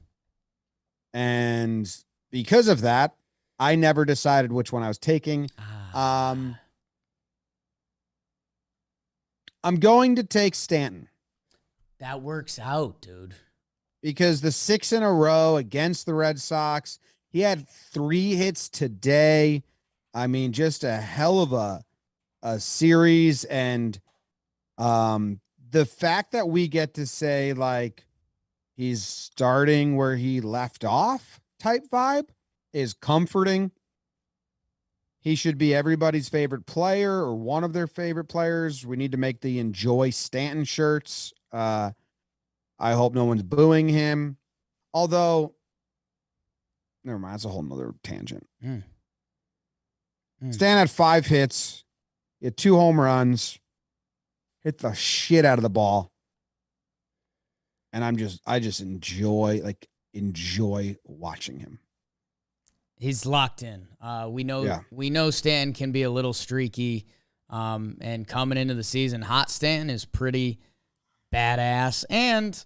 And because of that, I never decided which one I was taking. I'm going to take Stanton. That works out, dude. Because the 6 in a row against the Red Sox, he had 3 hits today. I mean, just a hell of a series. And the fact that we get to say, like, he's starting where he left off type vibe is comforting. He should be everybody's favorite player or one of their favorite players. We need to make the Enjoy Stanton shirts. I hope no one's booing him. Although, never mind, that's a whole nother tangent. Stan had 5 hits. He had 2 home runs. Hit the shit out of the ball. And I just enjoy watching him. He's locked in. We know Stanton can be a little streaky. And coming into the season, hot Stanton is pretty badass. And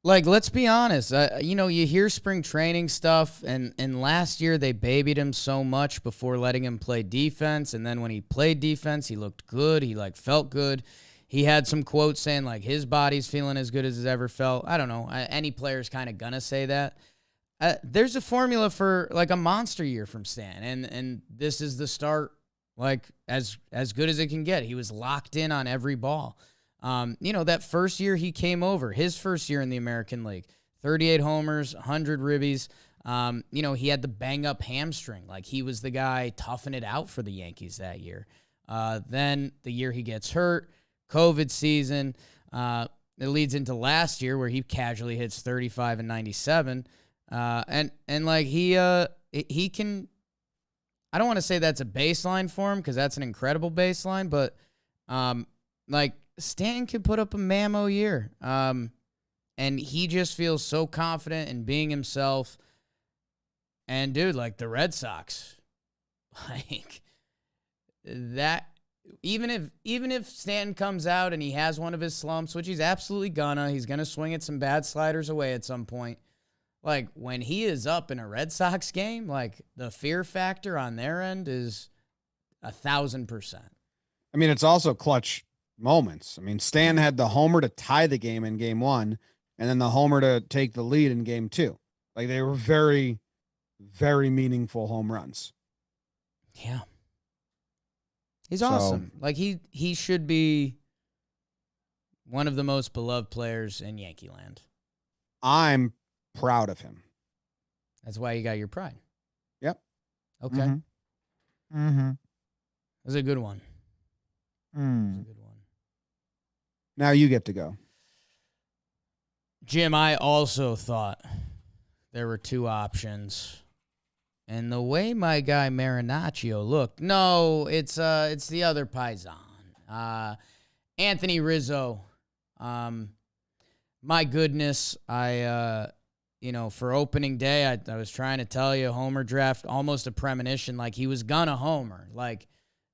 like, let's be honest, you hear spring training stuff, and last year they babied him so much before letting him play defense. And then when he played defense, he looked good. He felt good. He had some quotes saying like his body's feeling as good as it's ever felt. I don't know. Any player's kind of gonna say that. There's a formula for like a monster year from Stan, and this is the start, like as good as it can get. He was locked in on every ball. That first year he came over, his first year in the American League, 38 homers, 100 ribbies. He had the bang up hamstring. Like, he was the guy toughing it out for the Yankees that year. Then the year he gets hurt, COVID season, it leads into last year where he casually hits 35 and 97. And like he can, I don't want to say that's a baseline for him, because that's an incredible baseline, but like Stanton could put up a mammo year. And he just feels so confident in being himself. And dude, like the Red Sox, like that, even if Stanton comes out and he has one of his slumps, which he's absolutely he's gonna swing at some bad sliders away at some point. Like, when he is up in a Red Sox game, like, the fear factor on their end is 1,000%. I mean, it's also clutch moments. I mean, Stan had the homer to tie the game in game 1, and then the homer to take the lead in game 2. Like, they were very, very meaningful home runs. Yeah. He's awesome. Like, he should be one of the most beloved players in Yankee land. I'm proud of him. That's why you got your pride. Yep. Okay. Mm-hmm. That's a good one. That's a good one. Now you get to go. Jim, I also thought there were 2 options. And the way my guy Marinaccio looked, no, it's the other Paisan. Anthony Rizzo. My goodness, for opening day, I was trying to tell you, homer draft, almost a premonition, like he was gonna homer. Like,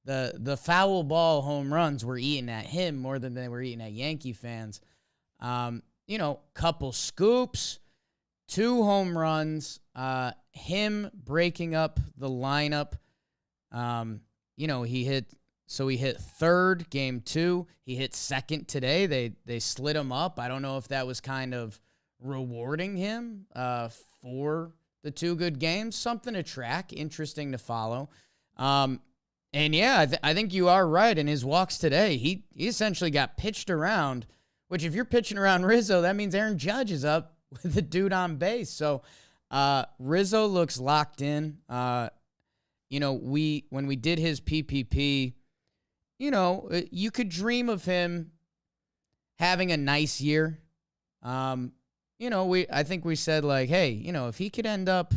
the foul ball home runs were eating at him more than they were eating at Yankee fans. Couple scoops, 2 home runs, him breaking up the lineup. He hit third game 2. He hit second today. They slid him up. I don't know if that was kind of rewarding him for the 2 good games. Something to track, interesting to follow. And yeah, I think you are right. In his walks today, he essentially got pitched around, which if you're pitching around Rizzo, that means Aaron Judge is up with the dude on base. So Rizzo looks locked in. When we did his PPP, you could dream of him having a nice year. I think we said, like, hey, if he could end up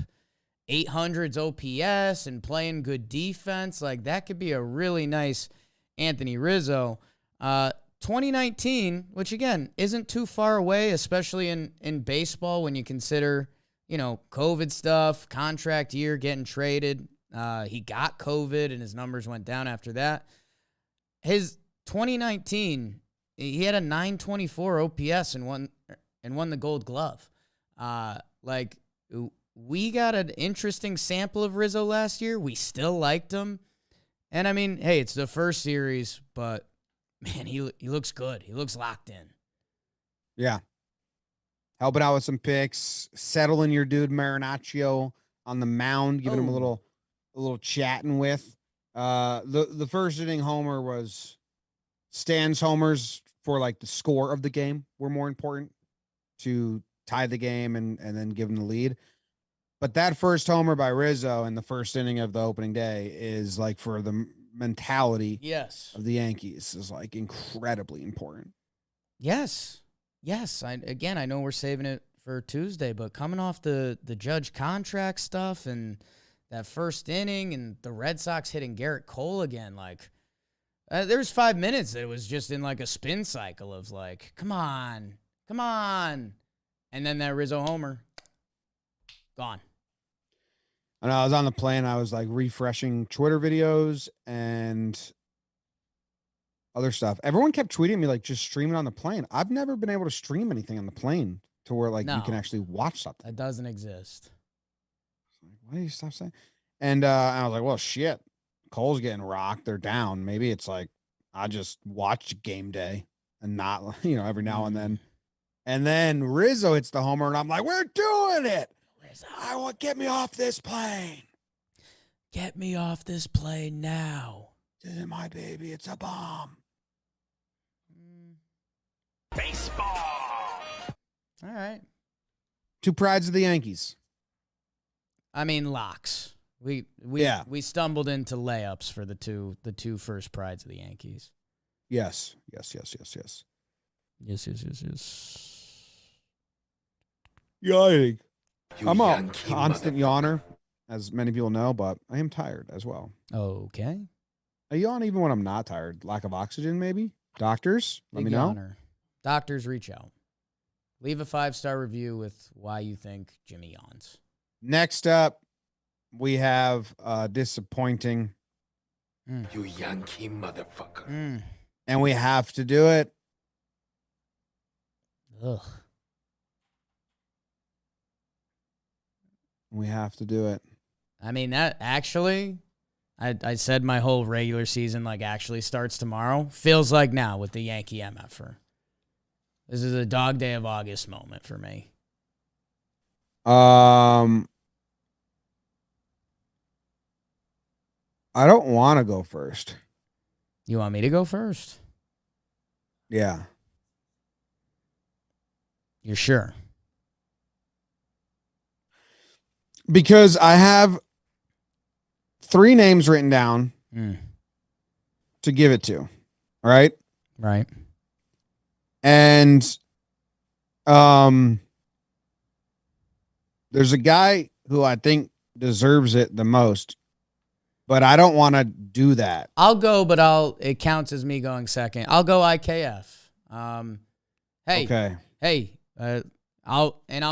800s OPS and playing good defense, like, that could be a really nice Anthony Rizzo. 2019, which again isn't too far away, especially in baseball when you consider, COVID stuff, contract year, getting traded. He got COVID and his numbers went down after that. his 2019, he had a 924 OPS and won the Gold Glove. Like, we got an interesting sample of Rizzo last year. We still liked him. And, I mean, hey, it's the first series, but, man, he looks good. He looks locked in. Yeah. Helping out with some picks, settling your dude Marinaccio on the mound, giving him a little chatting with. The first inning homer was Stan's homers for like the score of the game were more important to tie the game and then give him the lead. But that first homer by Rizzo in the first inning of the opening day is like for the mentality of the Yankees is like incredibly important. Yes. I know we're saving it for Tuesday, but coming off the Judge contract stuff and that first inning and the Red Sox hitting Gerrit Cole again, like there was 5 minutes that it was just in like a spin cycle of like, come on. And then that Rizzo homer, gone. And I was on the plane. I was like refreshing Twitter videos and other stuff. Everyone kept tweeting me like, just stream it on the plane. I've never been able to stream anything on the plane to where like you can actually watch something. That doesn't exist. Why do you stop saying? And I was like, well, shit. Cole's getting rocked. They're down. Maybe it's like I just watch game day and not, every now and then. And then Rizzo hits the homer, and I'm like, we're doing it. Rizzo. Get me off this plane. Get me off this plane now. This isn't my baby. It's a bomb. Baseball. All right. 2 prides of the Yankees. I mean, locks. We stumbled into layups for the two first prides of the Yankees. Yes. Yes. Yawning. I'm a constant yawner, as many people know, but I am tired as well. Okay. I yawn even when I'm not tired. Lack of oxygen, maybe? Doctors, let me know. Doctors, reach out. Leave a 5-star review with why you think Jimmy yawns. Next up, we have disappointing. You Yankee motherfucker. And we have to do it. Ugh. We have to do it. I mean, that actually, I said my whole regular season like actually starts tomorrow. Feels like now with the Yankee MFer. This is a dog day of August moment for me. I don't want to go first. You want me to go first? Yeah. You're sure? Because I have 3 names written down to give it to. All right? Right. And there's a guy who I think deserves it the most, but I don't want to do that. I'll go, but it counts as me going second. I'll go IKF. I'll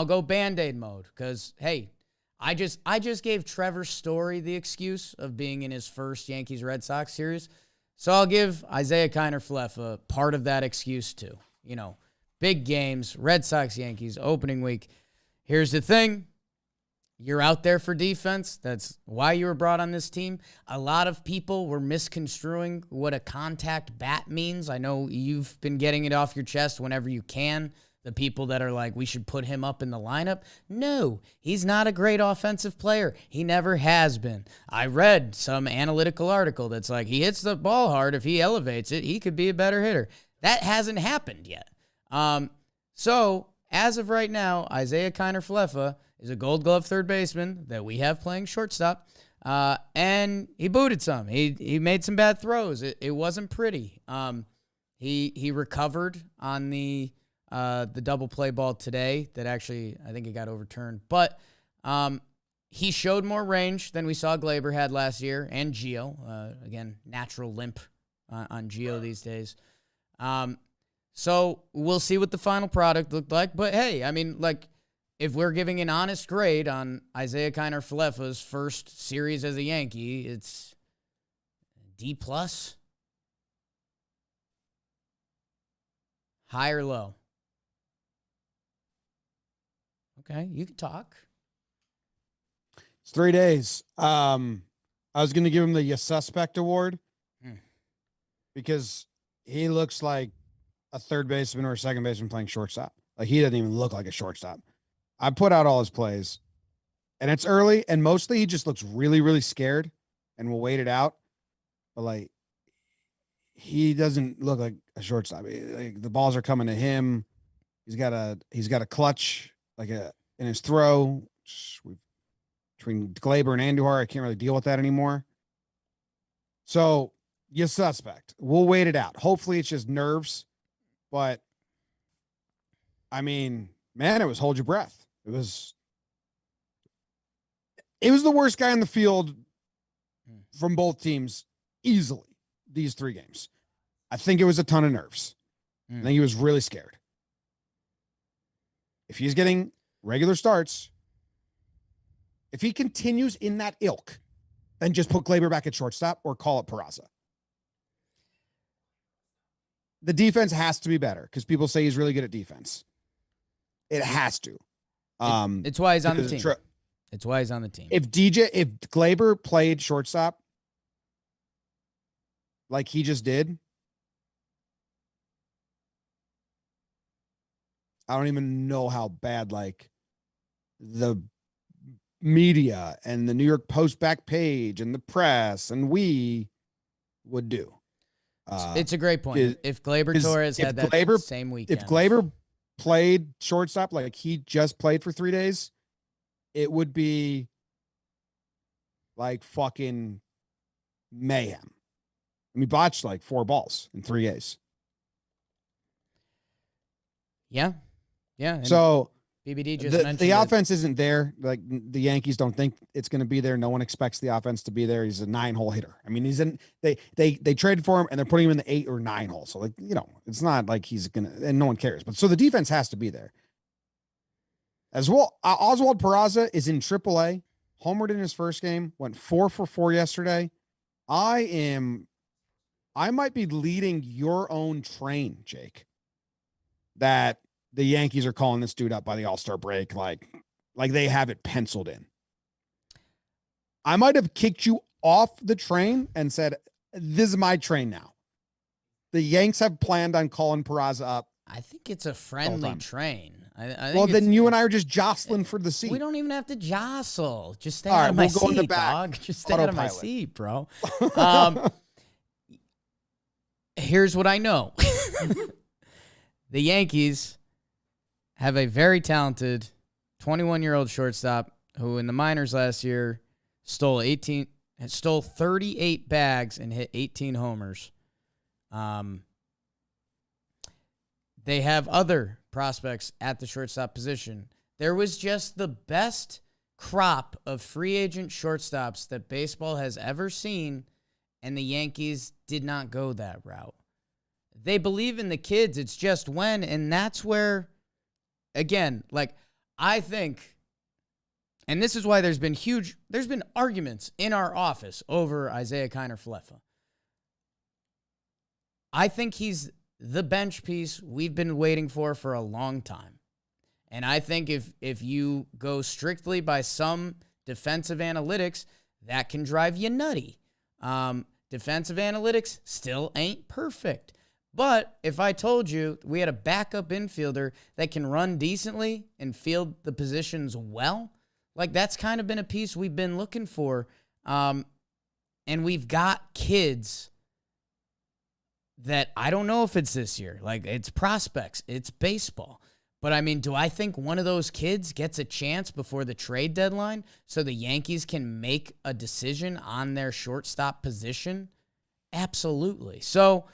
go Band-Aid mode because, hey, I just gave Trevor Story the excuse of being in his first Yankees-Red Sox series. So I'll give Isaiah Kiner-Falefa part of that excuse too. Big games, Red Sox, Yankees, opening week. Here's the thing. You're out there for defense. That's why you were brought on this team. A lot of people were misconstruing what a contact bat means. I know you've been getting it off your chest whenever you can. The people that are like, we should put him up in the lineup. No, he's not a great offensive player. He never has been. I read some analytical article that's like, he hits the ball hard. If he elevates it, he could be a better hitter. That hasn't happened yet. So as of right now, Isaiah Kiner-Falefa is a Gold Glove third baseman that we have playing shortstop. And he booted some. He made some bad throws. It wasn't pretty. He recovered on the double play ball today that actually, I think it got overturned. But he showed more range than we saw Gleyber had last year, and Gio. Again, natural limp on Gio these days. So we'll see what the final product looked like. But, hey, I mean, like, if we're giving an honest grade on Isaiah Kiner-Falefa's first series as a Yankee, it's D+. High or low? Okay, you can talk. It's 3 days. I was going to give him the suspect award because he looks like a third baseman or a second baseman playing shortstop. Like, he doesn't even look like a shortstop. I put out all his plays, and it's early, and mostly he just looks really, really scared, and we'll wait it out. But, like, he doesn't look like a shortstop. Like, the balls are coming to him. He's got a clutch in his throw. Between Gleyber and Andujar, I can't really deal with that anymore. So, you suspect. We'll wait it out. Hopefully it's just nerves. But, I mean, man, it was hold your breath. It was the worst guy in the field from both teams easily these 3 games. I think it was a ton of nerves. I think he was really scared. If he's getting regular starts, if he continues in that ilk, then just put Gleyber back at shortstop or call it Peraza. The defense has to be better because people say he's really good at defense. It has to. It's why he's on the team. It's why he's on the team. If Gleyber played shortstop like he just did, I don't even know how bad, like, the media and the New York Post back page and the press and we would do. It's a great point. If Gleyber Torres had that same weekend. If Gleyber played shortstop like he just played for 3 days, it would be like fucking mayhem. I mean, botched like 4 balls in 3 days. Yeah. Yeah. So BBD just mentioned the offense isn't there. Like, the Yankees don't think it's going to be there. No one expects the offense to be there. He's a 9-hole hitter. I mean, they traded for him and they're putting him in the 8 or 9 hole. So, like, you know, it's not like he's going to, and no one cares. But so the defense has to be there. As well, Oswald Peraza is in AAA, homered in his first game, went 4 for 4 yesterday. I might be leading your own train, Jake, that the Yankees are calling this dude up by the All-Star break like they have it penciled in. I might have kicked you off the train and said, this is my train now. The Yanks have planned on calling Peraza up. I think it's a friendly train. I well, then you and I are just jostling for the seat. We don't even have to jostle. Just stay out of my seat, dog. Just stay out of my seat, bro. Here's what I know. The Yankees have a very talented 21-year-old shortstop who in the minors last year stole 38 bags and hit 18 homers. They have other prospects at the shortstop position. There was just the best crop of free agent shortstops that baseball has ever seen, and the Yankees did not go that route. They believe in the kids. It's just when, and that's where, again, like, I think, and this is why there's been arguments in our office over Isaiah Kiner-Falefa. I think he's the bench piece we've been waiting for a long time. And I think if you go strictly by some defensive analytics, that can drive you nutty. Defensive analytics still ain't perfect. But if I told you we had a backup infielder that can run decently and field the positions well, like, that's kind of been a piece we've been looking for. And we've got kids that I don't know if it's this year. Like, it's prospects. It's baseball. But, I mean, do I think one of those kids gets a chance before the trade deadline so the Yankees can make a decision on their shortstop position? Absolutely. So,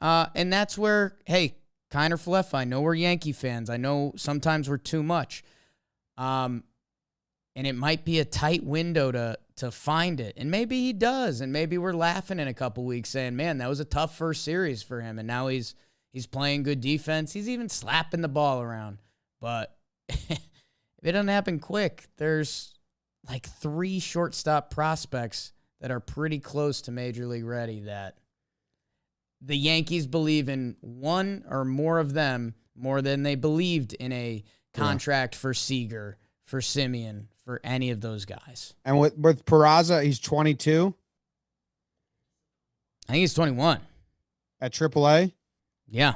and that's where, hey, Kiner-Falefa, I know we're Yankee fans. I know sometimes we're too much. And it might be a tight window to find it. And maybe he does. And maybe we're laughing in a couple weeks saying, man, that was a tough first series for him. And now he's playing good defense. He's even slapping the ball around. But if it doesn't happen quick, there's like 3 shortstop prospects that are pretty close to Major League ready that the Yankees believe in one or more of them more than they believed in a contract for Seager, for Simeon, for any of those guys. And with Peraza, he's 22 I think he's 21. at AAA. Yeah.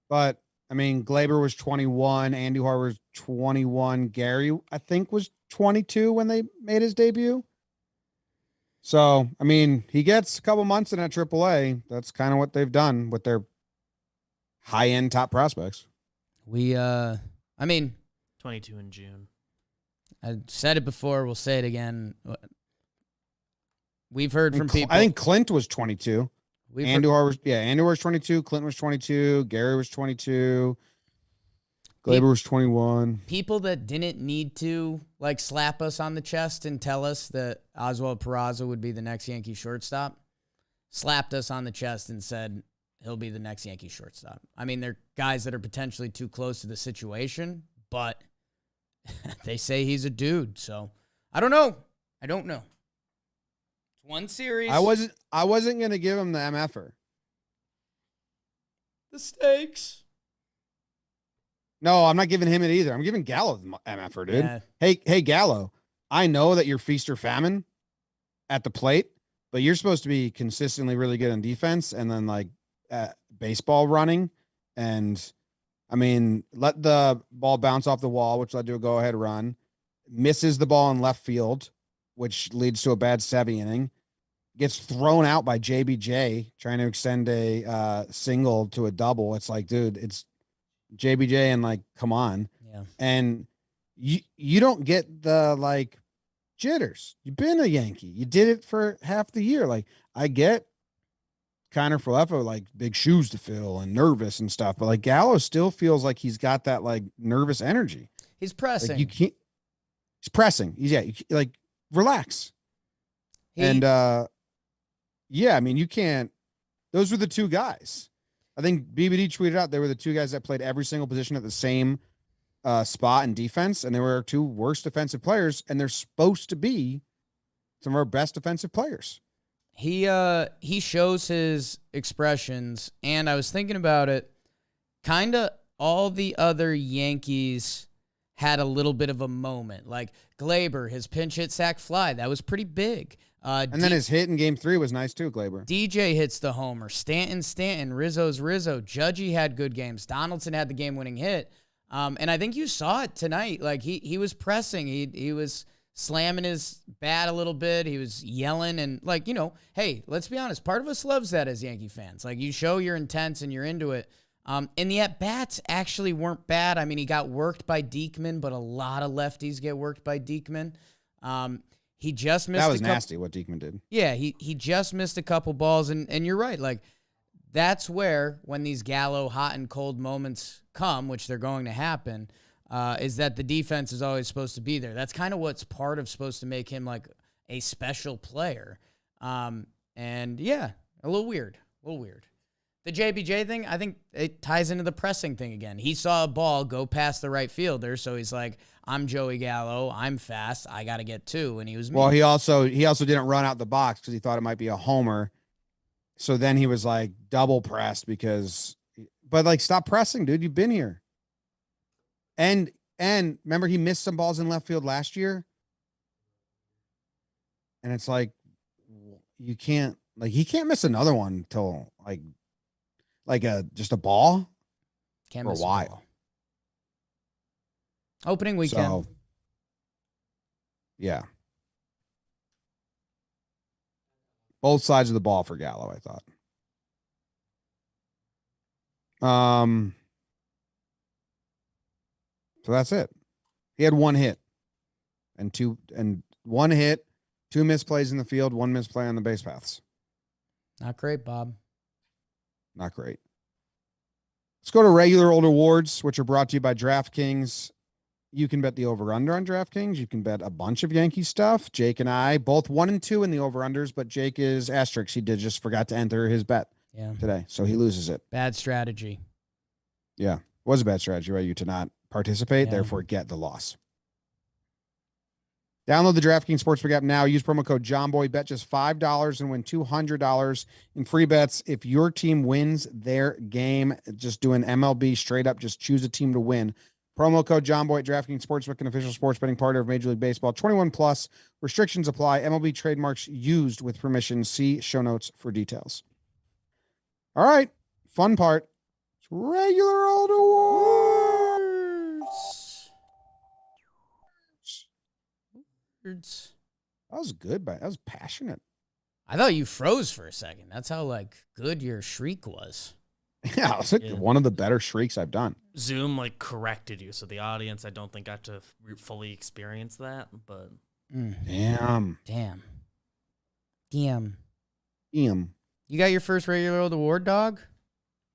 But, I mean, Gleyber was 21. Andy Hart was 21. Gary, I think, was 22 when they made his debut. So, I mean, he gets a couple months in at AAA. That's kind of what they've done with their high-end top prospects. I mean, 22 in June. I said it before. We'll say it again. We've heard from people. I think Clint was 22. Andy Hart was 22. Clint was 22. Gary was 22. Gleyber was 21. People that didn't need to like slap us on the chest and tell us that Oswald Peraza would be the next Yankee shortstop slapped us on the chest and said he'll be the next Yankee shortstop. I mean, they're guys that are potentially too close to the situation, but they say he's a dude. So I don't know. It's one series. I wasn't going to give him the MFer. The stakes. No, I'm not giving him it either. I'm giving Gallo the MFer, dude. Yeah. Hey, Gallo, I know that you're feast or famine at the plate, but you're supposed to be consistently really good on defense and then like baseball running. And I mean, let the ball bounce off the wall, which led to a go-ahead run. Misses the ball in left field, which leads to a bad 7th inning. Gets thrown out by JBJ trying to extend a single to a double. It's like, dude, it's JBJ and like, come on. Yeah. And you don't get the like jitters. You've been a Yankee. You did it for half the year. Like, I get Connor Falefa, like big shoes to fill and nervous and stuff, but like Gallo still feels like he's got that like nervous energy. He's pressing. Like, he's pressing. Like relax. I mean, you can't. Those were the two guys. I think BBD tweeted out they were the two guys that played every single position at the same spot in defense, and they were our two worst defensive players, and they're supposed to be some of our best defensive players. He shows his expressions, and I was thinking about it. Kind of all the other Yankees had a little bit of a moment. Like Gleyber, his pinch hit sac fly, that was pretty big. And then his hit in Game 3 was nice too, Gleyber. DJ hits the homer. Stanton, Rizzo's Rizzo. Judgy had good games. Donaldson had the game-winning hit. And I think you saw it tonight. Like he was pressing. He was slamming his bat a little bit. He was yelling and like, hey, let's be honest. Part of us loves that as Yankee fans. Like you show you're intense and you're into it. And the at-bats actually weren't bad. I mean, he got worked by Diekman, but a lot of lefties get worked by Diekman. He just missed. That was nasty what Diekman did. Yeah, he just missed a couple balls, and you're right. Like that's where when these Gallo hot and cold moments come, which they're going to happen, is that the defense is always supposed to be there. That's kind of what's part of supposed to make him like a special player. And yeah, a little weird. The JBJ thing, I think it ties into the pressing thing again. He saw a ball go past the right fielder, so he's like, I'm Joey Gallo. I'm fast. I got to get 2. And he was mean. Well, he also didn't run out the box because he thought it might be a homer. So then he was like double pressed but like, stop pressing, dude. You've been here. And remember, he missed some balls in left field last year. And it's like, he can't miss another one until just a ball Can't for a miss while. ball. Opening weekend. So, yeah. Both sides of the ball for Gallo, I thought. So that's it. He had 1 hit and 2 misplays in the field, 1 misplay on the base paths. Not great, Bob. Not great. Let's go to regular old awards, which are brought to you by DraftKings. You can bet the over-under on DraftKings. You can bet a bunch of Yankee stuff. Jake and I, both 1 and 2 in the over-unders, but Jake is asterisk. He just forgot to enter his bet today, so he loses it. Bad strategy. Yeah, it was a bad strategy, right? You to not participate, therefore get the loss. Download the DraftKings Sportsbook app now. Use promo code JOHNBOY. Bet just $5 and win $200 in free bets if your team wins their game. Just doing MLB straight up. Just choose a team to win. Promo code JOHNBOY at DraftKings Sportsbook, an official sports betting partner of Major League Baseball. 21 plus. Restrictions apply. MLB trademarks used with permission. See show notes for details. All right. Fun part. It's regular old awards. Words. That was good, but that was passionate. I thought you froze for a second. That's how like good your shriek was. Yeah, it was like one of the better shrieks I've done. Zoom like corrected you, so the audience I don't think got to fully experience that. But Damn. You got your first regular old award, dog?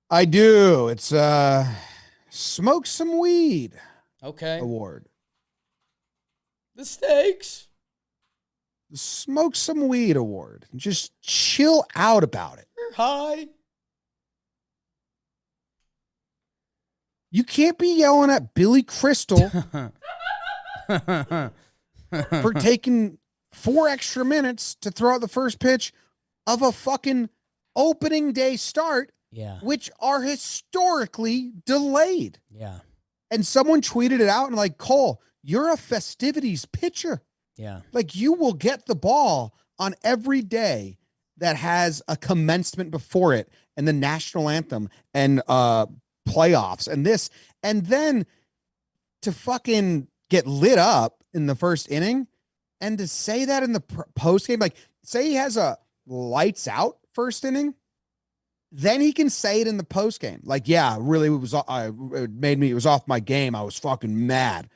I do. It's Smoke Some Weed award. The stakes. The Smoke Some Weed award. Just chill out about it. You're high. You can't be yelling at Billy Crystal for taking 4 extra minutes to throw out the first pitch of a fucking opening day start, which are historically delayed. Yeah. And someone tweeted it out and like, Cole, you're a festivities pitcher. Yeah. Like you will get the ball on every day that has a commencement before it and the national anthem and playoffs and this, and then to fucking get lit up in the first inning and to say that in the post game, like say he has a lights out first inning, then he can say it in the post game. Like, yeah, really, it made me, it was off my game. I was fucking mad,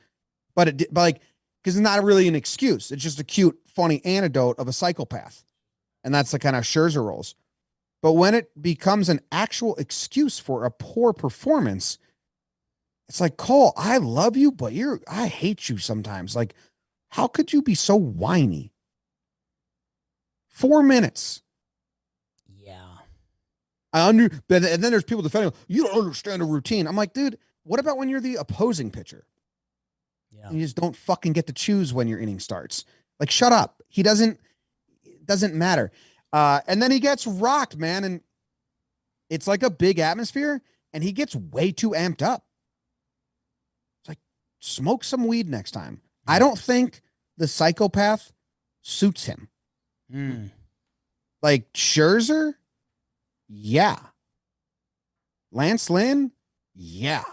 but like, because it's not really an excuse. It's just a cute, funny anecdote of a psychopath. And that's the kind of Scherzer rolls. But when it becomes an actual excuse for a poor performance, it's like, Cole, I love you, but I hate you sometimes. Like, how could you be so whiny? 4 minutes. Yeah. And then there's people defending, you don't understand a routine. I'm like, dude, what about when you're the opposing pitcher? Yeah. You just don't fucking get to choose when your inning starts. Like, shut up. It doesn't matter. And then he gets rocked, man. And it's like a big atmosphere and he gets way too amped up. It's like, smoke some weed next time. I don't think the psychopath suits him. Like Scherzer. Yeah. Lance Lynn. Yeah.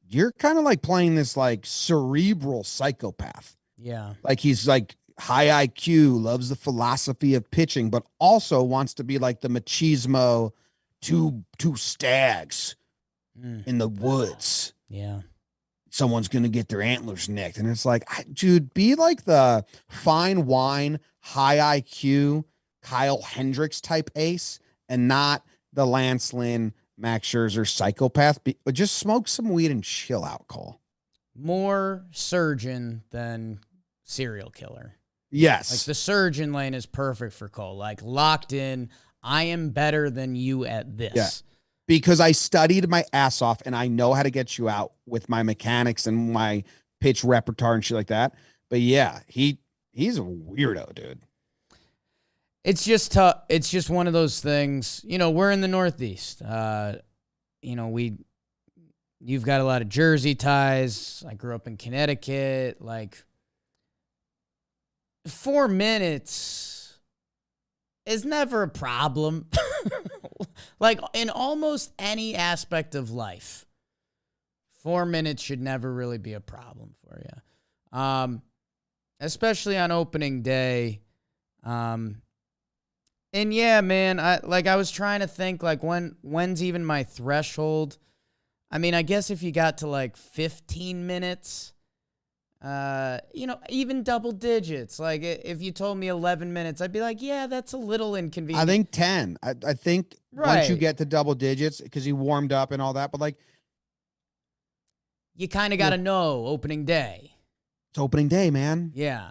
You're kind of like playing this like cerebral psychopath. Yeah. Like he's like high IQ, loves the philosophy of pitching, but also wants to be like the machismo two stags in the woods. Yeah. Someone's going to get their antlers nicked. And it's like, dude, be like the fine wine, high IQ, Kyle Hendricks type ace and not the Lance Lynn, Max Scherzer psychopath, but just smoke some weed and chill out, Cole. More surgeon than serial killer. Yes. Like the surgeon lane is perfect for Cole. Like locked in. I am better than you at this. Yeah. Because I studied my ass off and I know how to get you out with my mechanics and my pitch repertoire and shit like that. But yeah, he's a weirdo, dude. It's just tough. It's just one of those things. You know, we're in the Northeast. You know, you've got a lot of Jersey ties. I grew up in Connecticut. Like 4 minutes is never a problem. Like in almost any aspect of life, 4 minutes should never really be a problem for you. Especially on opening day. And yeah, man, I was trying to think like when's even my threshold? I mean, I guess if you got to like 15 minutes, you know, even double digits. Like if you told me 11 minutes, I'd be like, yeah, that's a little inconvenient. I think 10. I think once you get to double digits, because he warmed up and all that, but like you kind of got to know opening day. It's opening day, man. Yeah.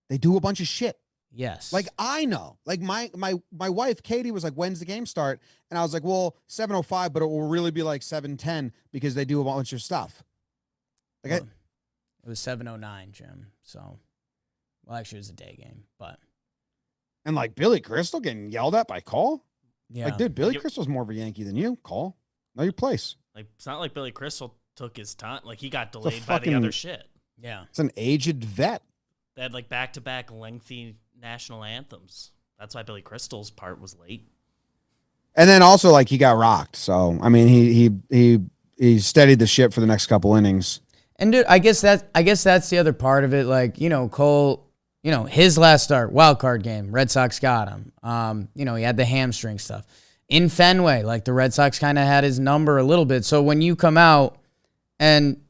They do a bunch of shit. Yes. Like I know, like my wife, Katie, was like, when's the game start? And I was like, well, 7:05, but it will really be like 7:10 because they do a bunch of stuff. Like It was 7:09, Jim. So, well, actually, it was a day game, but. And like Billy Crystal getting yelled at by Cole? Yeah. Like, dude, Billy Crystal's more of a Yankee than you, Cole. Know your place. Like, it's not like Billy Crystal took his time. Like, he got delayed by the other shit. Yeah. It's an aged vet. They had like back-to-back lengthy national anthems. That's why Billy Crystal's part was late. And then also like he got rocked. So I mean he steadied the ship for the next couple innings. And dude, I guess that's the other part of it. Like, Cole, his last start, wild card game, Red Sox got him. He had the hamstring stuff. In Fenway, like the Red Sox kind of had his number a little bit. So when you come out and,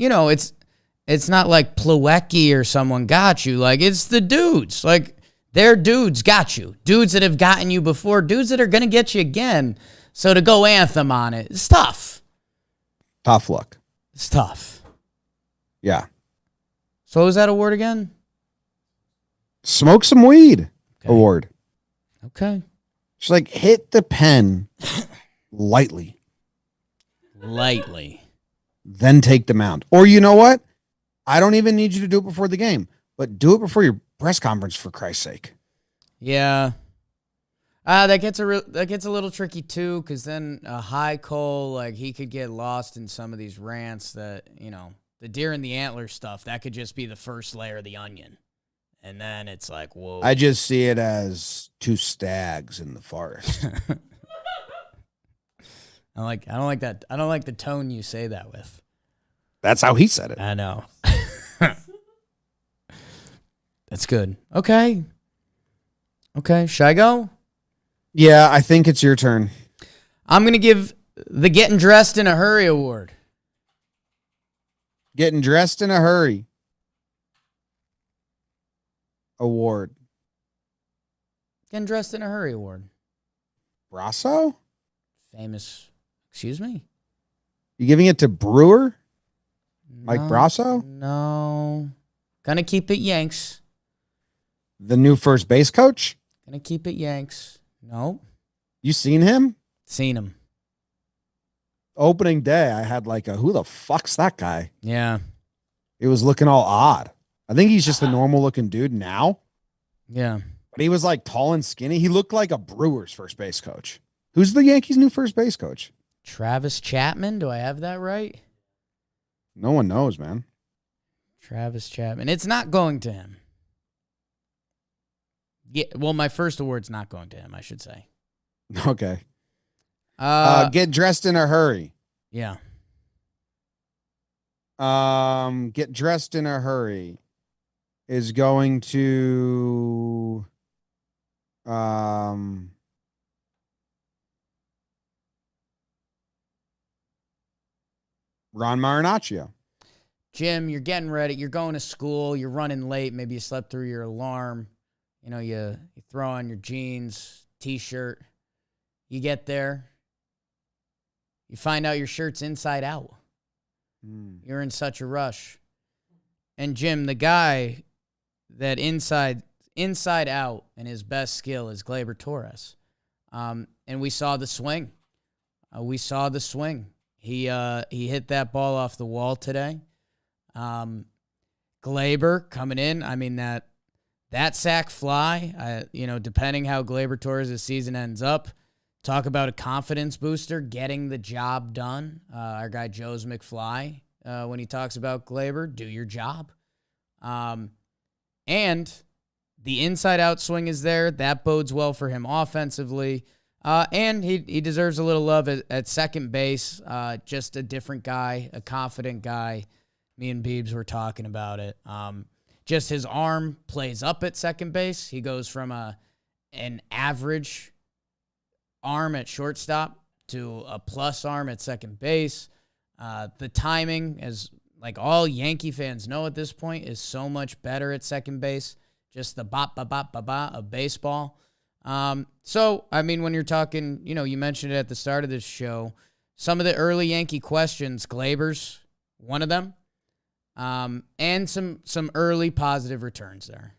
it's not like Plawecki or someone got you. Like, it's the dudes. Like, their dudes got you. Dudes that have gotten you before. Dudes that are going to get you again. So to go anthem on it, it's tough. Tough luck. It's tough. Yeah. So what was that award again? Smoke Some Weed award. Okay. She's like, hit the pen lightly. Lightly. Then take the mound. Or you know what? I don't even need you to do it before the game, but do it before your press conference, for Christ's sake. Yeah. That gets a little tricky too, because then a high Cole, like, he could get lost in some of these rants that, the deer and the antler stuff, that could just be the first layer of the onion. And then it's like, whoa. I just see it as two stags in the forest. I don't like that. I don't like the tone you say that with. That's how he said it. I know. That's good. Okay. Should I go? Yeah, I think it's your turn. I'm going to give the Getting Dressed in a Hurry award. Getting Dressed in a Hurry award. Getting Dressed in a Hurry award. Brasso? Famous. Excuse me? You giving it to Brewer? No, Mike Brasso? No. Gonna keep it Yanks. The new first base coach? Gonna keep it Yanks. Nope. You seen him? Seen him. Opening day, I had like who the fuck's that guy? Yeah. It was looking all odd. I think he's just a normal looking dude now. Yeah. But he was like tall and skinny. He looked like a Brewers first base coach. Who's the Yankees' new first base coach? Travis Chapman. Do I have that right? No one knows, man. Travis Chapman. It's not going to him. Yeah. Well, my first award's not going to him, I should say. Okay. Get Dressed in a Hurry. Yeah. Get Dressed in a Hurry is going to Ron Marinaccio. Jim, you're getting ready. You're going to school. You're running late. Maybe you slept through your alarm. You throw on your jeans, T-shirt. You get there. You find out your shirt's inside out. You're in such a rush. And Jim, the guy that inside out and his best skill is Gleyber Torres. And we saw the swing. He hit that ball off the wall today. Gleyber coming in. I mean, that sack fly, depending how Gleyber Torres' season ends up, talk about a confidence booster, getting the job done. Our guy Joe's McFly, when he talks about Gleyber, do your job. And the inside-out swing is there. That bodes well for him offensively. And he deserves a little love at second base. Just a different guy, a confident guy. Me and Beebs were talking about it. Just his arm plays up at second base. He goes from an average arm at shortstop to a plus arm at second base. The timing, as like all Yankee fans know at this point, is so much better at second base. Just the bop, bop, bop, bop, bop of baseball. So, I mean, when you're talking, you mentioned it at the start of this show, some of the early Yankee questions, Gleyber's one of them, and some early positive returns there.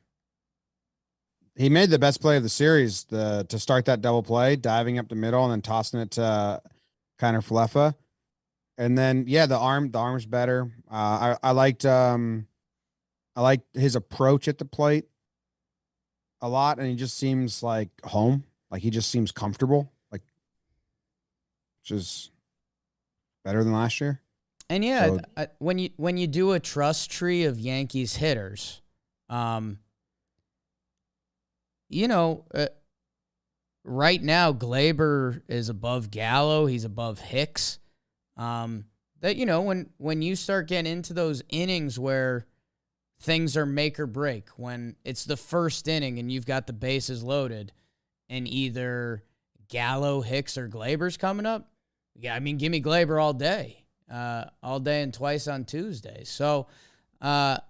He made the best play of the series to start that double play, diving up the middle and then tossing it to Kiner Falefa. And then, yeah, the arm's better. I liked I like his approach at the plate a lot, and he just seems like home. Like he just seems comfortable, like which is better than last year. And yeah, when you do a trust tree of Yankees hitters, you know, right now Gleyber is above Gallo. He's above Hicks. That, you know, when you start getting into those innings where things are make or break, when it's the first inning and you've got the bases loaded and either Gallo, Hicks, or Gleyber's coming up, yeah, I mean, give me Gleyber all day and twice on Tuesday. So, Gleyber,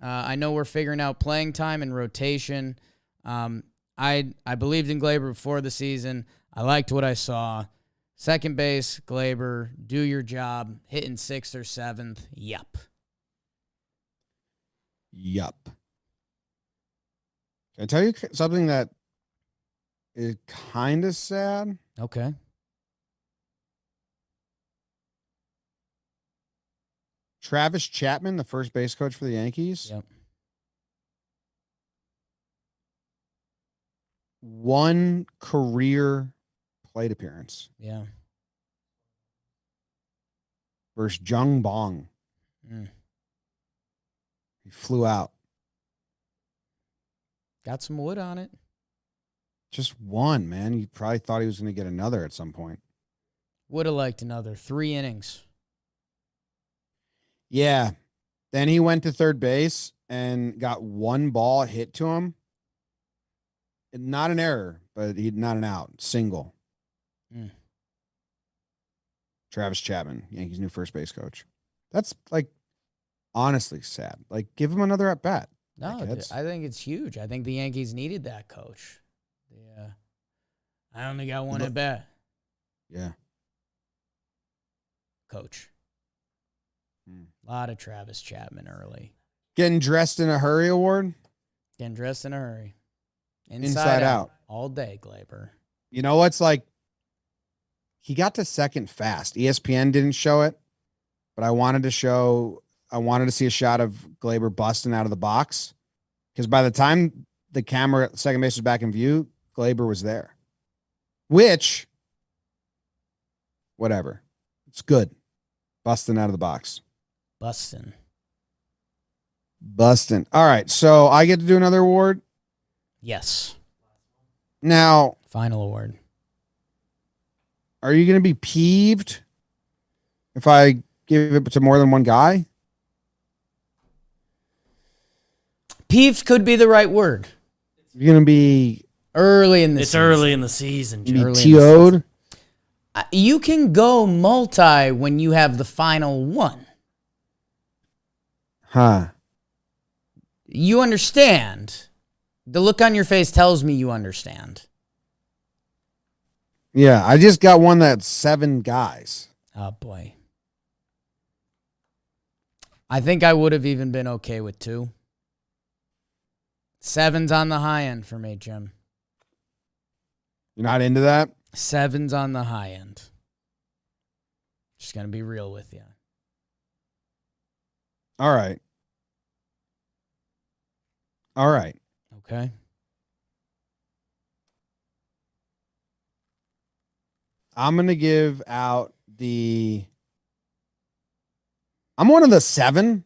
I know we're figuring out playing time and rotation. I believed in Gleyber before the season. I liked what I saw. Second base, Gleyber, do your job. Hitting 6th or 7th, yup. Yup. Can I tell you something that is kind of sad? Okay. Travis Chapman, the first base coach for the Yankees. Yep. One career plate appearance. Yeah. Versus Jung Bong. He flew out. Got some wood on it. Just one, man. You probably thought he was going to get another at some point. Would have liked another 3 innings. Yeah. Then he went to third base and got one ball hit to him. Not an error, but not an out. Single. Travis Chapman, Yankees' new first base coach. That's like honestly sad. Like, give him another at bat. No, I think it's huge. I think the Yankees needed that coach. Yeah. I only got one at bat. Yeah. Coach. A lot of Travis Chapman early. Getting dressed in a hurry award. Getting dressed in a hurry. Inside out. All day, Gleyber. You know what's like? He got to second fast. ESPN didn't show it, but I wanted to see a shot of Gleyber busting out of the box, because by the time the camera at second base was back in view, Gleyber was there. Which, whatever. It's good. Busting out of the box. Busting. All right, so I get to do another award? Yes. Now, final award. Are you going to be peeved if I give it to more than one guy? Peeved could be the right word. You're going to be early in the season. Early in the season. Be TO'd. You can go multi when you have the final one. Huh. You understand. The look on your face tells me you understand. Yeah, I just got one that's 7 guys. Oh, boy. I think I would have even been okay with 2. 7's on the high end for me, Jim. You're not into that? 7's on the high end. Just going to be real with you. All right. Okay. I'm going to give out I'm one of the 7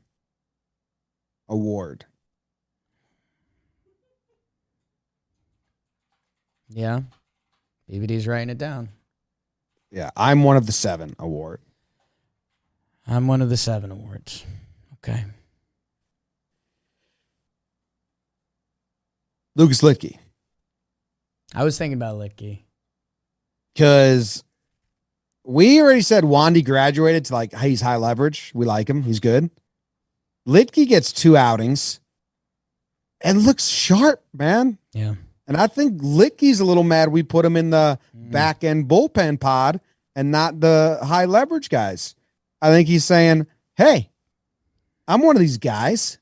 award. Yeah. BBD's writing it down. Yeah, I'm one of the 7 award. I'm one of the 7 awards. Okay. Lucas Luetge. I was thinking about Luetge. Because we already said Wandy graduated to like, he's high leverage. We like him. He's good. Luetge gets 2 outings and looks sharp, man. Yeah. And I think Luetge's a little mad we put him in the back end bullpen pod and not the high leverage guys. I think he's saying, hey, I'm one of these guys.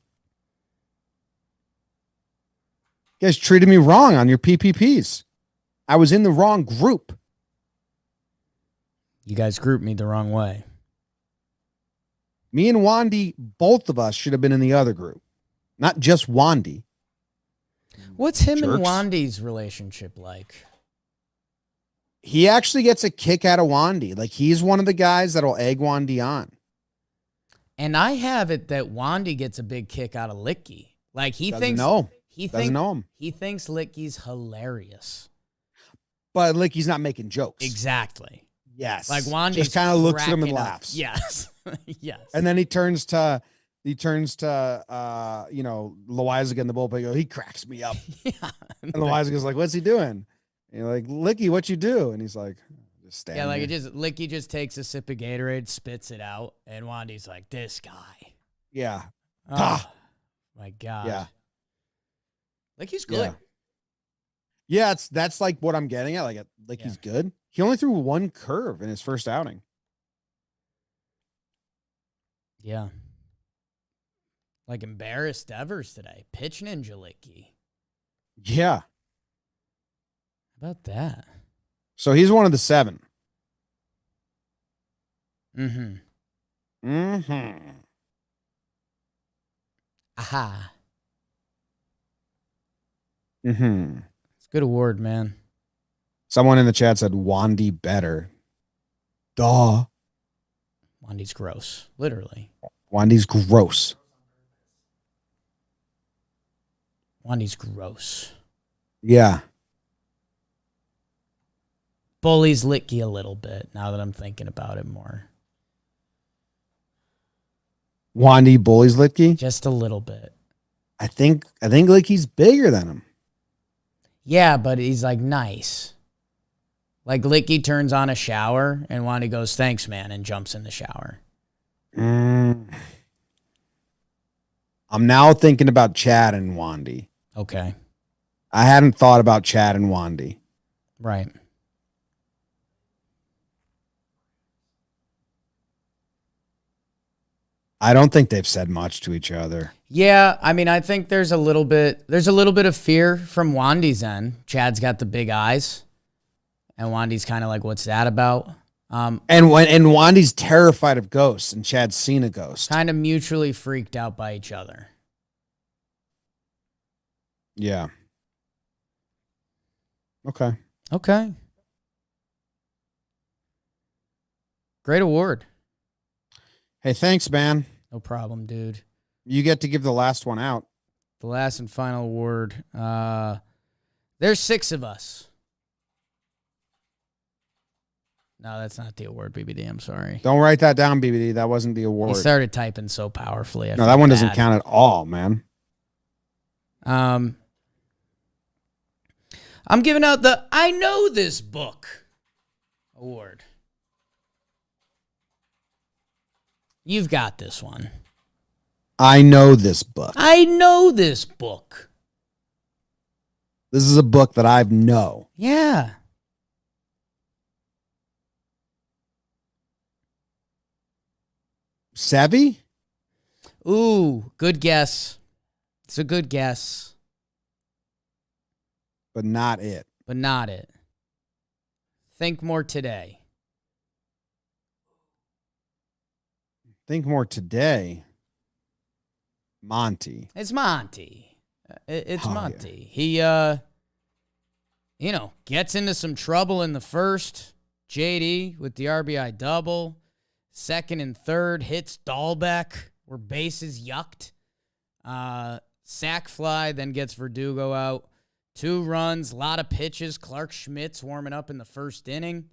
You guys treated me wrong on your PPPs. I was in the wrong group. You guys grouped me the wrong way. Me and Wandy, both of us should have been in the other group, not just Wandy. What's him Jerks. and Wandy's relationship like? He actually gets a kick out of Wandy. Like, he's one of the guys that'll egg Wandy on. And I have it that Wandy gets a big kick out of Licky. Like, he Doesn't thinks know. he Doesn't know him. He thinks Licky's hilarious. But Licky's not making jokes. Exactly. Yes. Like, Wandy just kind of looks at him and laughs. Yes. Yes. And then he turns to Loizaga in the bullpen. He cracks me up. Yeah. And Loizaga's like, what's he doing? And you're like, Licky, what you do? And he's like, just stand Yeah, like here. Licky just takes a sip of Gatorade, spits it out, and Wandy's like, this guy. Yeah. Oh, my God. Yeah. Licky's good. Yeah, that's like what I'm getting at. Like he's good. He only threw one curve in his first outing. Yeah. Like embarrassed Devers today. Pitch ninja Licky. Yeah. How about that? So he's one of the 7. Mm-hmm. Mm-hmm. Aha. Mm-hmm. It's a good award, man. Someone in the chat said Wandy better. Duh. Wandy's gross. Literally. Wandy's gross. Wandy's gross. Yeah. Bullies Licky a little bit now that I'm thinking about it more. Wandy bullies Licky. Just a little bit. I think Licky's bigger than him. Yeah, but he's like nice. Like Licky turns on a shower and Wandy goes, thanks, man, and jumps in the shower. I'm now thinking about Chad and Wandy. Okay. I hadn't thought about Chad and Wandy. Right. I don't think they've said much to each other. Yeah, I mean, I think there's a little bit of fear from Wandy's end. Chad's got the big eyes, and Wandy's kind of like, what's that about? And Wandy's terrified of ghosts, and Chad's seen a ghost. Kind of mutually freaked out by each other. Yeah. Okay. Okay. Great award. Hey, thanks, man. No problem, dude. You get to give the last one out. The last and final award. There's 6 of us. No, that's not the award, BBD. I'm sorry. Don't write that down, BBD. That wasn't the award. He started typing so powerfully. No, that one doesn't count at all, man. I'm giving out the I Know This Book award. You've got this one. I know this book. I know this book. This is a book that I know. Yeah. Sevi? Ooh, good guess. It's a good guess. But not it. But not it. Think more today. Think more today. Monty. It's Monty. It's Oh, Monty. He, gets into some trouble in the first. JD with the RBI double. Second and third hits Dahlbeck. Where bases yucked. Sack fly, then gets Verdugo out. 2 runs, a lot of pitches. Clark Schmidt's warming up in the first inning.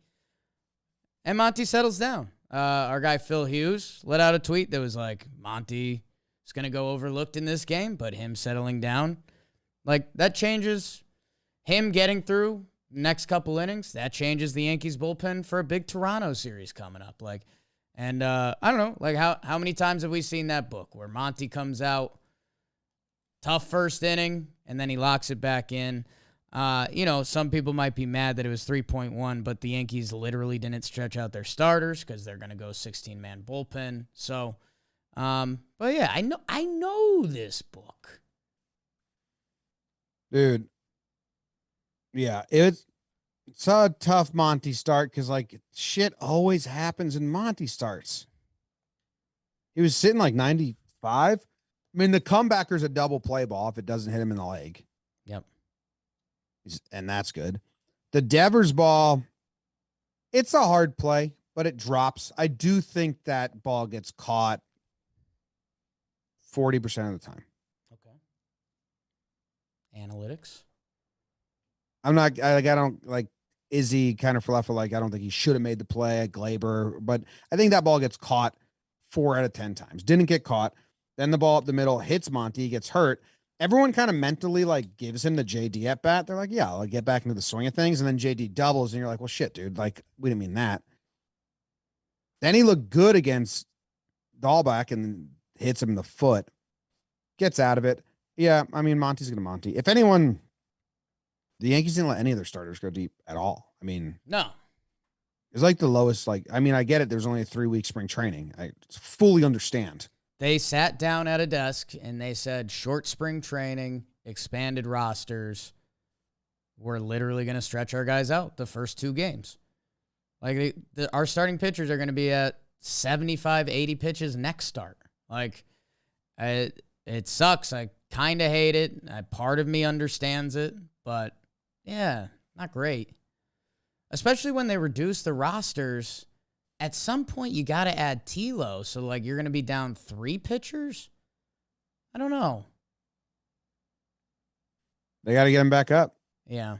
And Monty settles down. Our guy Phil Hughes let out a tweet that was like, Monty is going to go overlooked in this game, but him settling down, like that changes him getting through next couple innings. That changes the Yankees bullpen for a big Toronto series coming up. I don't know, like how many times have we seen that book where Monty comes out, tough first inning, and then he locks it back in. Some people might be mad that it was 3.1, but the Yankees literally didn't stretch out their starters because they're going to go 16-man bullpen. So, but yeah, I know this book. Dude. Yeah, it's a tough Monty start because, like, shit always happens in Monty starts. He was sitting like 95. I mean, the comebacker's a double play ball if it doesn't hit him in the leg. Yep. And that's good. The Devers ball, it's a hard play, but it drops. I do think that ball gets caught 40% of the time. Okay. Analytics. I don't like Izzy kind of for left. Like, I don't think he should have made the play at Gleyber, but I think that ball gets caught 4 out of 10 times. Didn't get caught. Then the ball up the middle hits Monty, he gets hurt. Everyone kind of mentally like gives him the JD at bat. They're like, yeah, I'll get back into the swing of things. And then JD doubles, and you're like, well, shit, dude. Like, we didn't mean that. Then he looked good against Dahlback and hits him in the foot. Gets out of it. Yeah, I mean, Monty's going to Monty. If anyone, the Yankees didn't let any of their starters go deep at all. I mean, no. It's like the lowest, like, I mean, I get it. There's only a 3-week spring training. I fully understand. They sat down at a desk and they said, short spring training, expanded rosters. We're literally going to stretch our guys out the first 2 games. Like, our starting pitchers are going to be at 75, 80 pitches next start. Like, it sucks. I kind of hate it. Part of me understands it, but yeah, not great. Especially when they reduce the rosters. At some point, you got to add Tilo. So, like, you're going to be down 3 pitchers? I don't know. They got to get him back up. Yeah.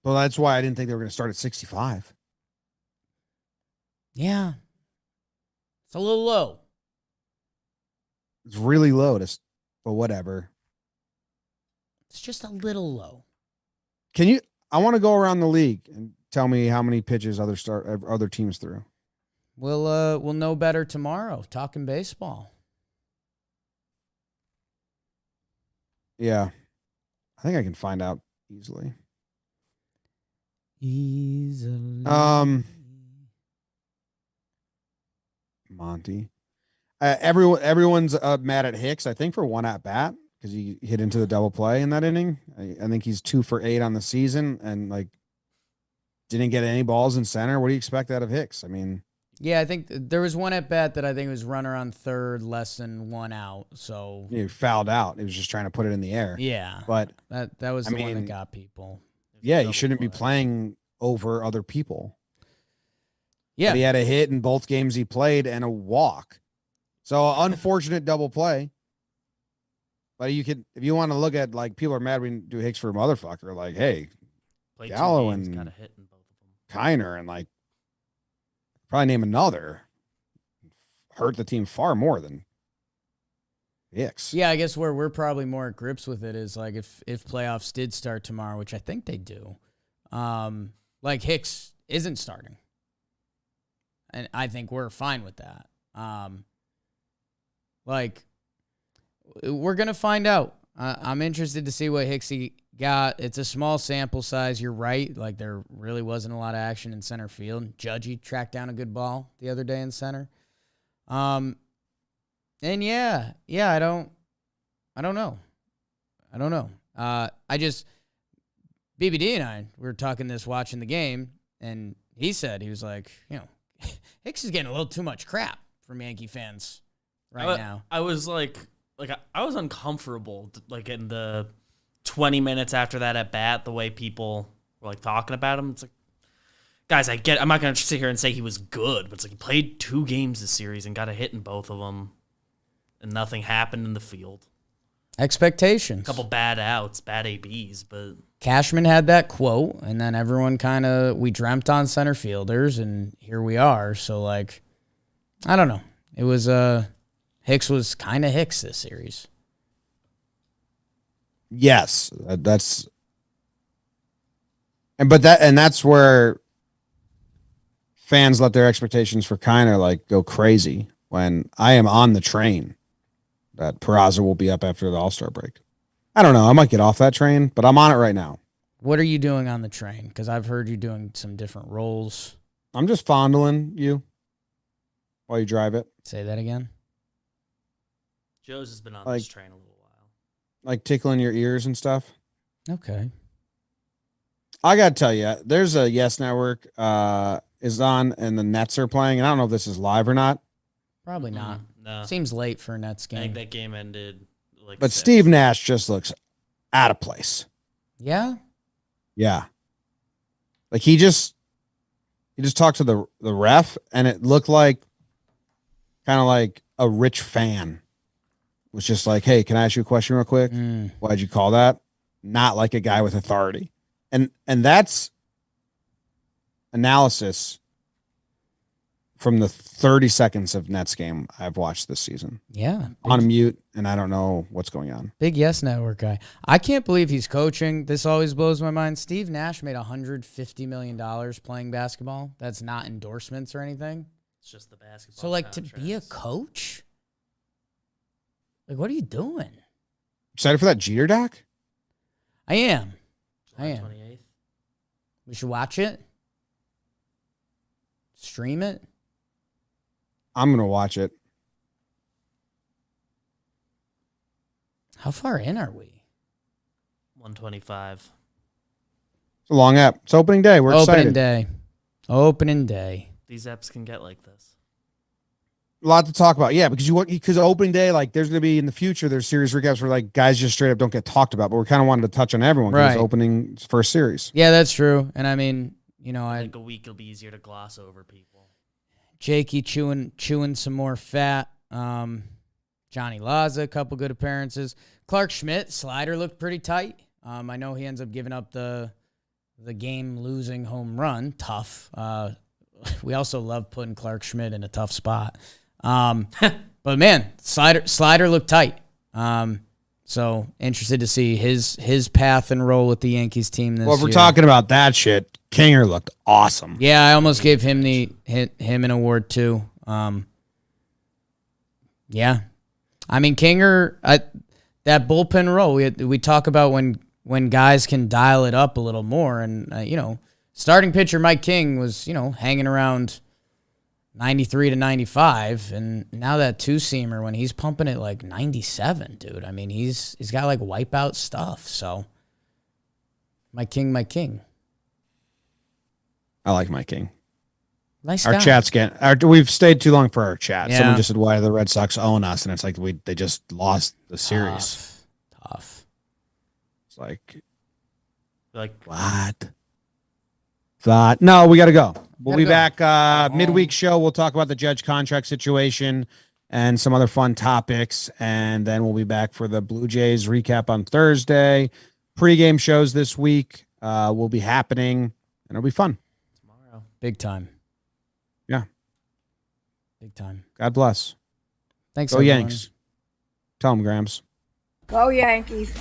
Well, that's why I didn't think they were going to start at 65. Yeah. It's a little low. It's really low, but whatever. It's just a little low. I want to go around the league and tell me how many pitches other teams threw. We'll know better tomorrow. Talking baseball. Yeah. I think I can find out easily. Monty. Everyone's mad at Hicks, I think, for 1 at bat because he hit into the double play in that inning. I think he's 2 for 8 on the season and like didn't get any balls in center. What do you expect out of Hicks? I mean, yeah, I think there was 1 at bat that I think was runner on third, less than 1 out. So he fouled out. He was just trying to put it in the air. Yeah, but that was the one that got people. Yeah, you shouldn't be playing over other people. Yeah, but he had a hit in both games he played and a walk. So unfortunate double play. But you could, if you want to look at like people are mad when do Hicks for a motherfucker, like, hey, Played Gallo 2 games, and got a hit in both of them. Kiner and like probably name another hurt the team far more than Hicks. Yeah, I guess where we're probably more at grips with it is like if playoffs did start tomorrow, which I think they do, like Hicks isn't starting. And I think we're fine with that. Like, we're going to find out. I'm interested to see what Hicksy got. It's a small sample size. You're right. Like, there really wasn't a lot of action in center field. Judgy tracked down a good ball the other day in center. And yeah, I don't know. BBD and I were talking this watching the game, and he said, he was like, Hicks is getting a little too much crap from Yankee fans now. I was I was uncomfortable, like in the 20 minutes after that at bat, the way people were like talking about him. It's like, guys, I'm not going to sit here and say he was good, but it's like he played 2 games this series and got a hit in both of them, and nothing happened in the field. Expectations. A couple bad outs, bad ABs, but Cashman had that quote, and then everyone we dreamt on center fielders, and here we are. So, like, I don't know. It was, Hicks was kind of Hicks this series. Yes, that's where fans let their expectations for Kiner like go crazy when I am on the train that Peraza will be up after the All-Star break. I don't know. I might get off that train, but I'm on it right now. What are you doing on the train? Because I've heard you doing some different roles. I'm just fondling you while you drive it. Say that again. Joe's has been on this train a little while. Like tickling your ears and stuff. Okay. I got to tell you, there's a Yes Network is on and the Nets are playing. And I don't know if this is live or not, Probably not. No. Seems late for a Nets I think game. that game ended like But 6. Steve Nash just looks out of place. Yeah? Yeah. Like he just talked to the ref, and it looked like kind of like a rich fan was just like, "Hey, can I ask you a question real quick? Why'd you call that?" Not like a guy with authority. And that's analysis from the 30 seconds of Nets game I've watched this season. Yeah. On mute, and I don't know what's going on. Big Yes Network guy. I can't believe he's coaching. This always blows my mind. Steve Nash made $150 million playing basketball. That's not endorsements or anything. It's just the basketball. So, like, contracts. to be a coach? Like, what are you doing? Excited for that Jeter doc? I am. July I am. 28th. We should watch it. Stream it. I'm going to watch it. How far in are we? 125. It's a long app. It's opening day. We're Opening excited. day. Opening day. These apps can get like this. A lot to talk about. Yeah, because opening day, like there's going to be in the future, there's series recaps where like guys just straight up don't get talked about, but we're kind of wanting to touch on everyone because Right. it's opening first series. Yeah, that's true. And I mean, you know, I think a week will be easier to gloss over people. Jakey chewing some more fat. Johnny Laza, a couple good appearances. Clark Schmidt, slider looked pretty tight. I know he ends up giving up the game-losing home run. Tough. We also love putting Clark Schmidt in a tough spot. But man, slider looked tight. So interested to see his path and role with the Yankees team this year. Well, if we're talking about that shit, Kinger looked awesome. Yeah, I almost gave him him an award too. Yeah, I mean Kinger, that bullpen role. We talk about when guys can dial it up a little more, and you know, starting pitcher Mike King was hanging around 93 to 95, and now that two-seamer when he's pumping it like 97, dude. I mean he's got like wipeout stuff. So Mike King. I like Mike King. Nice Our guy. chat's we've stayed too long for our chat. Yeah. Someone just said, "Why do the Red Sox own us?" And it's like they just lost the series. Tough. It's like Like what? Thought no, we got to go. We'll be Gotta back midweek show. We'll talk about the Judge contract situation and some other fun topics, and then we'll be back for the Blue Jays recap on Thursday. Pre-game shows this week will be happening, and it'll be fun. tomorrow. Big time. Yeah. Big time. God bless. Thanks, Go everyone. Yanks. Tell them, Grams. Go Yankees.